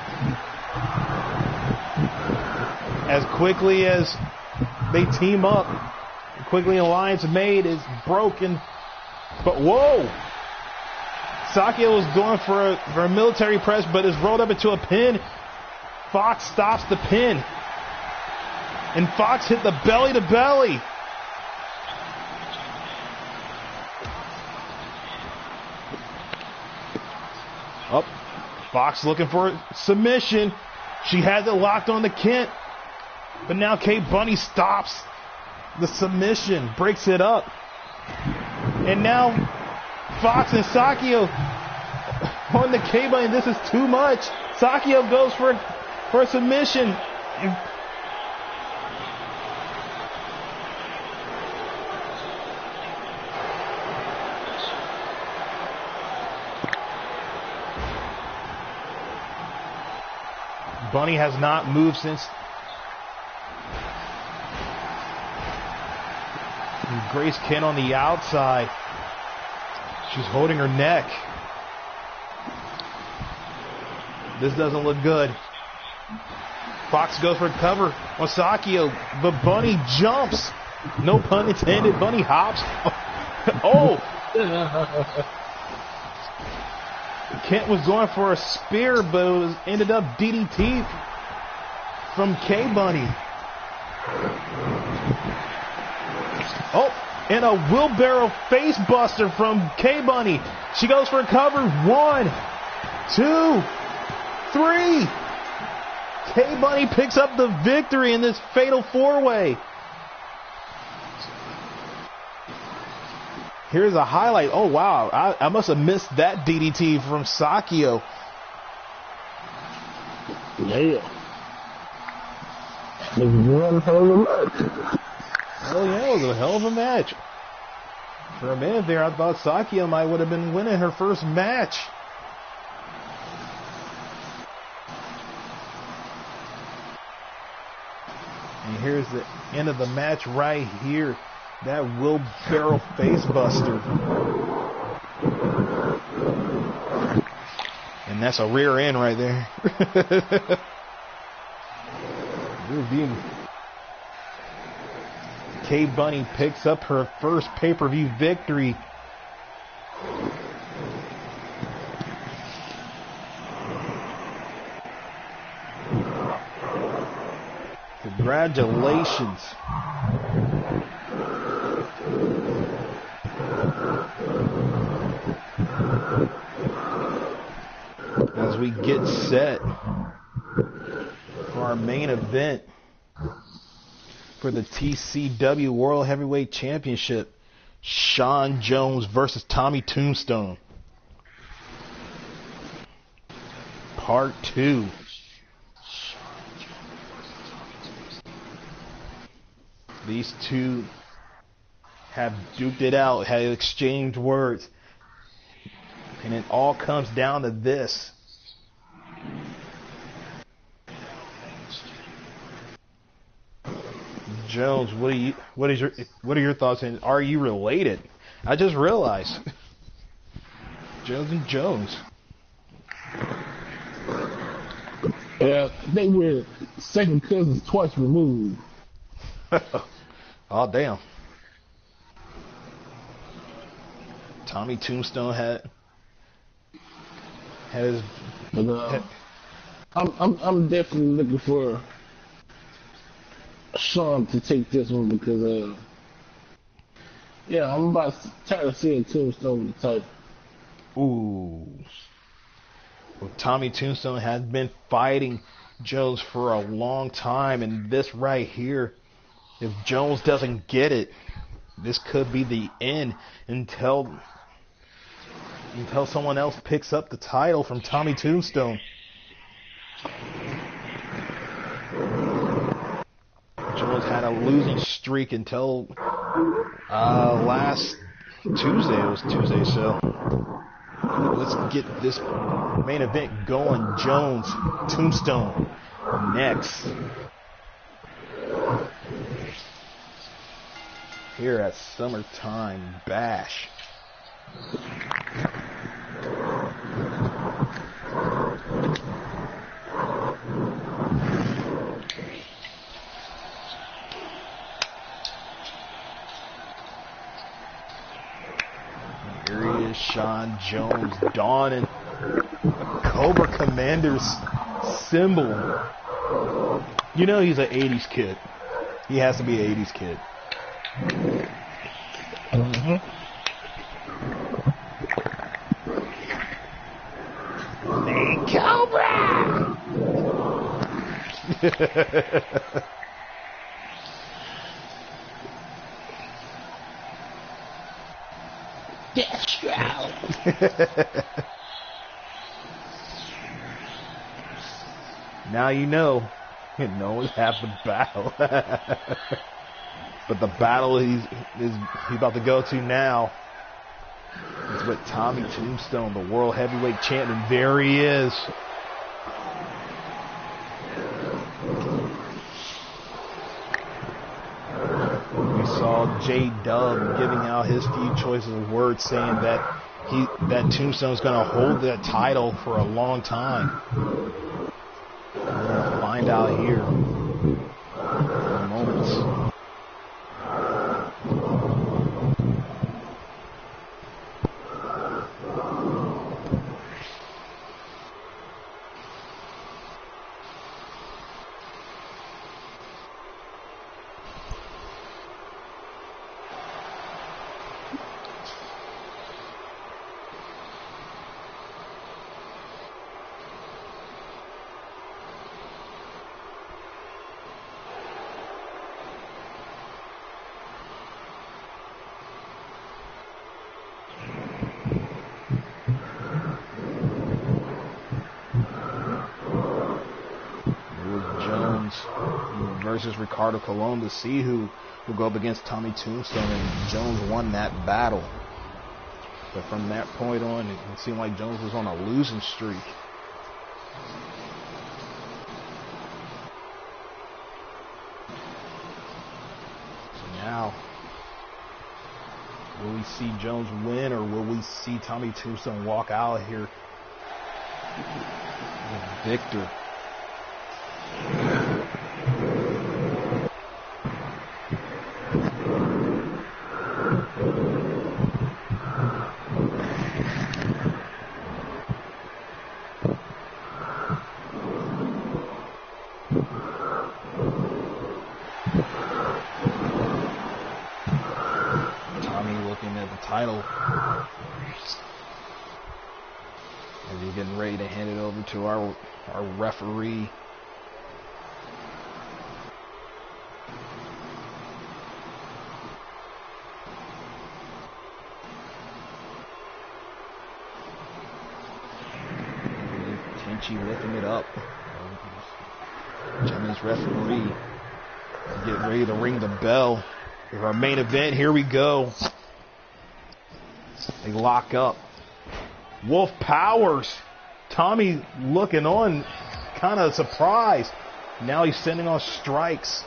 As quickly as they team up, quickly alliance made is broken. But whoa! Sakio was going for a military press, but is rolled up into a pin. Fox stops the pin. And Fox hit the belly to belly. Up. Fox looking for a submission. She has it locked on the Kent. But now K-Bunny stops the submission, breaks it up. And now Fox and Sakio on the K-Bunny. This is too much. Sakio goes for a submission. Bunny has not moved since. Grace Kent on the outside. She's holding her neck. This doesn't look good. Fox goes for cover on Sakio, but Bunny jumps. No pun intended. Bunny hops. Oh! Kent was going for a spear, but it ended up DDT from K-Bunny. Oh, and a wheelbarrow face buster from K-Bunny. She goes for a cover. 1, 2, 3. K-Bunny picks up the victory in this fatal 4-way. Here's a highlight. Oh, wow. I must have missed that DDT from Sakio. Yeah. It was one hell of a match. Oh, yeah, it was a hell of a match. For a minute there, I thought Sakio might would have been winning her first match. And here's the end of the match right here. That wheelbarrow facebuster. And that's a rear end right there. K-Bunny picks up her first pay-per-view victory. Congratulations. As we get set for our main event for the TCW World Heavyweight Championship, Sean Jones versus Tommy Tombstone. Part 2. These two have duked it out, have exchanged words. And it all comes down to this. Jones, what are your thoughts? And are you related? I just realized. Jones and Jones. Yeah, they were second cousins twice removed. Oh, damn. Tommy Tombstone had his. But, I'm definitely looking for Sean to take this one because yeah, I'm about tired of seeing Tombstone with the title. Ooh. Well, Tommy Tombstone has been fighting Jones for a long time, and this right here, if Jones doesn't get it, this could be the end until someone else picks up the title from Tommy Tombstone. Jones had a losing streak until last Tuesday. It was Tuesday, so let's get this main event going. Jones, Tombstone, next. Here at Summertime Bash. Here he is, Sean Jones, donning a Cobra Commander's symbol. You know he's an 80s kid. He has to be an 80s kid. Mm-hmm. Hey, Cobra! Now you know. No one's half the battle. But the battle he's about to go to now is with Tommy Tombstone, the World Heavyweight Champion. There he is. We saw J-Dub giving out his few choices of words, saying that that Tombstone's going to hold that title for a long time. We're going to find out here in moments. Versus Ricardo Colon to see who will go up against Tommy Tombstone, and Jones won that battle. But from that point on, it seemed like Jones was on a losing streak. So now, will we see Jones win, or will we see Tommy Tombstone walk out here the victor? Title as he's getting ready to hand it over to our referee. Tenchi lifting it up. Chinese referee getting ready to ring the bell for our main event. Here we go. They lock up. Wolf Powers. Tommy looking on, kind of surprised. Now he's sending on strikes.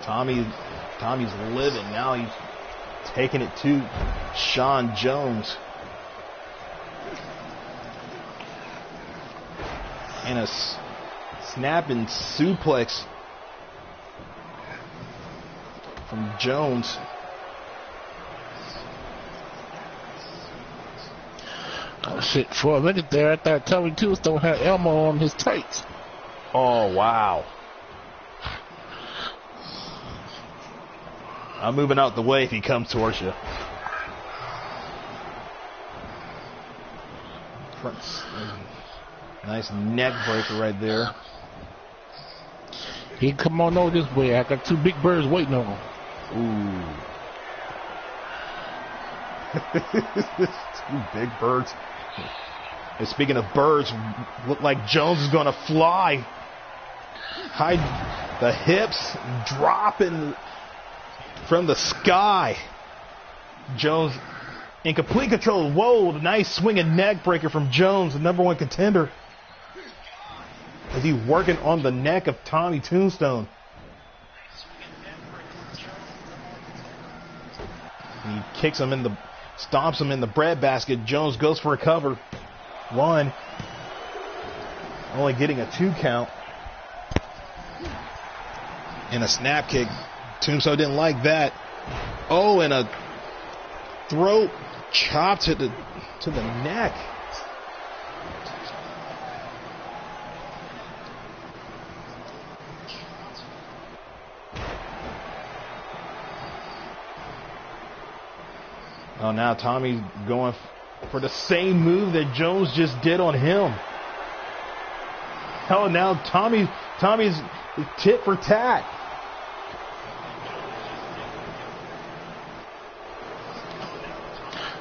Tommy's living. Now he's taking it to Sean Jones. And a snapping suplex from Jones. Oh shit, for a minute there I thought Tommy Tombstone had Elmo on his tights. Oh wow. I'm moving out the way if he comes towards you. Nice neck breaker right there. He come on over this way. I got two big birds waiting on him. Ooh. Two big birds. And speaking of birds, look like Jones is going to fly. Hide the hips dropping from the sky. Jones in complete control. Whoa, nice swinging neck breaker from Jones, the number one contender. As he's working on the neck of Tommy Tombstone. He kicks him in the, stomps him in the breadbasket. Jones goes for a cover. One. Only getting a 2 count. And a snap kick. Tombstone didn't like that. Oh, and a throat chop to the neck. Oh, now Tommy's going for the same move that Jones just did on him. Oh, now Tommy's tit for tat.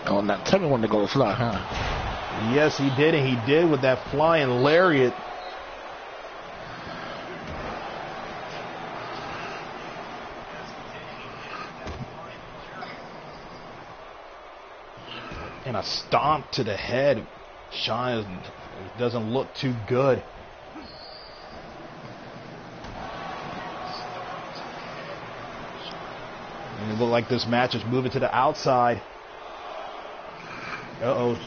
Oh, now Tommy wanted to go fly, huh? Yes, he did, and he did with that flying lariat. And a stomp to the head. Sean doesn't look too good. And it looked like this match is moving to the outside. Uh-oh.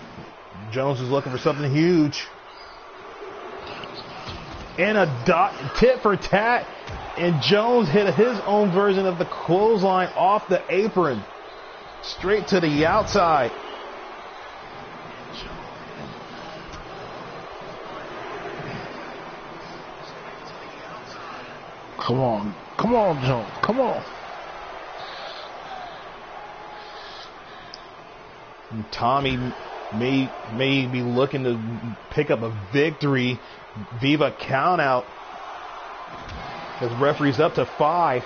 Jones is looking for something huge. And a tit for tat. And Jones hit his own version of the clothesline off the apron. Straight to the outside. Come on. Come on, Jones. Come on. And Tommy may be looking to pick up a victory. Viva count out. As referee's up to 5.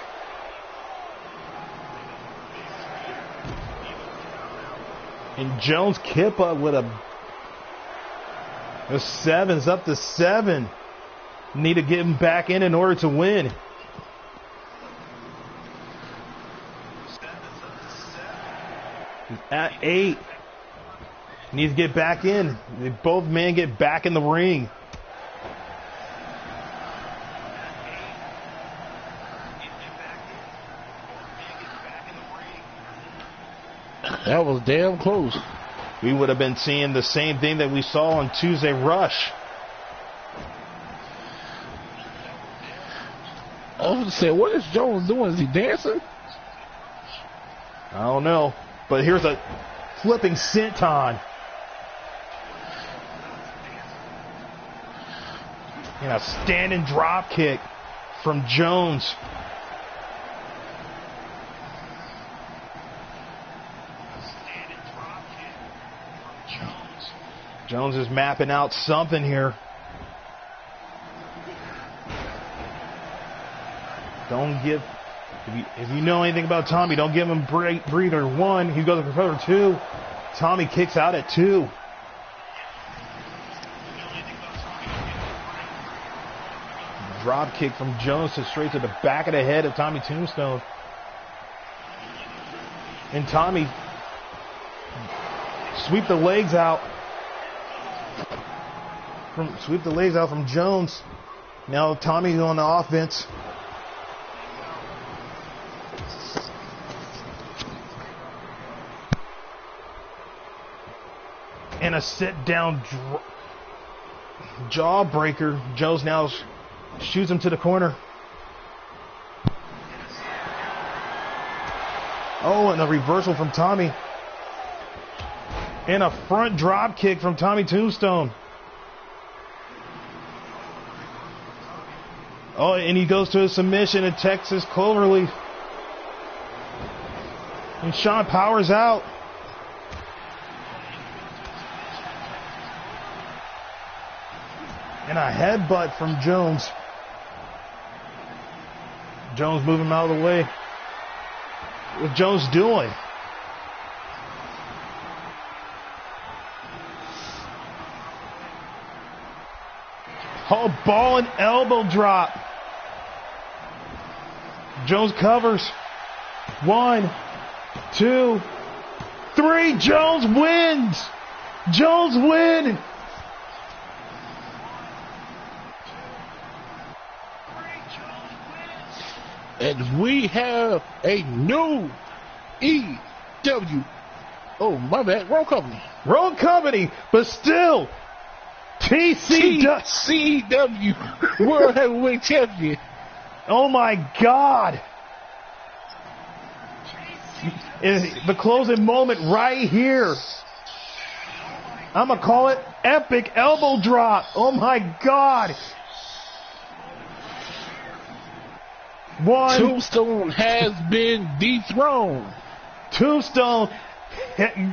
And Jones Kippa with a 7's up to 7. Need to get him back in order to win. He's at 8. Needs to get back in. Both men get back in the ring. That was damn close. We would have been seeing the same thing that we saw on Tuesday Rush. I was going to say, what is Jones doing? Is he dancing? I don't know. But here's a flipping senton. And a standing drop kick from Jones. Jones is mapping out something here. Don't give, if you know anything about Tommy, don't give him breather 1. He goes for breather 2. Tommy kicks out at 2. Drop kick from Jones straight to the back of the head of Tommy Tombstone. And Tommy sweep the legs out. Sweep the legs out from Jones. Now Tommy's on the offense. And a sit-down jawbreaker. Jones now shoots him to the corner. Oh, and a reversal from Tommy. And a front drop kick from Tommy Tombstone. Oh, and he goes to a submission in Texas Cloverleaf. And Sean powers out. And a headbutt from Jones. Jones moving him out of the way. What's Jones doing? Oh, ball and elbow drop. Jones covers. 1, 2, 3. Jones wins. Jones wins. And we have a new EW. Oh, my bad. Wrong company. Wrong company, but still. TCW World Heavyweight Champion. Oh my God. The closing moment right here. I'm going to call it epic elbow drop. Oh my God. 1. Tombstone has been dethroned. Tombstone,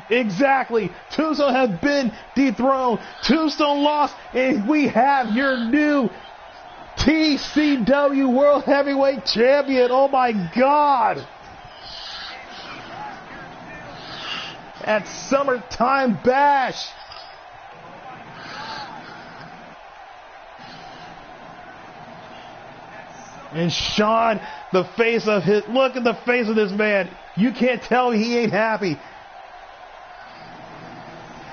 exactly. Tombstone has been dethroned. Tombstone lost, and we have your new TCW World Heavyweight Champion. Oh my God. At Summertime Bash. And Sean, the face of his, look at the face of this man. You can't tell he ain't happy.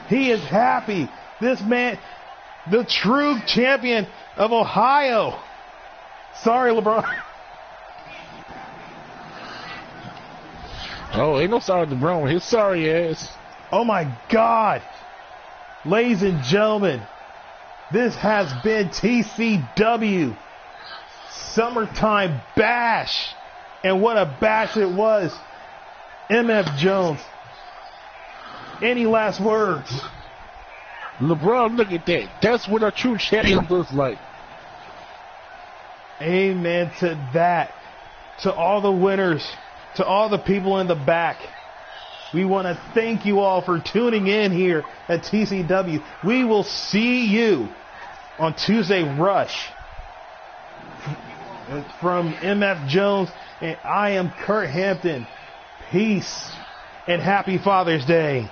He is happy. This man, the true champion of Ohio. Sorry, LeBron. Oh, ain't no sorry to Brawl. His sorry ass. Oh my God. Ladies and gentlemen, this has been TCW Summertime Bash. And what a bash it was. MF Jones, any last words? LeBron, look at that. That's what a true champion looks like. Amen to that. To all the winners, to all the people in the back, we want to thank you all for tuning in here at TCW. We will see you on Tuesday Rush. From MF Jones, and I am Kurt Hampton. Peace and happy Father's Day.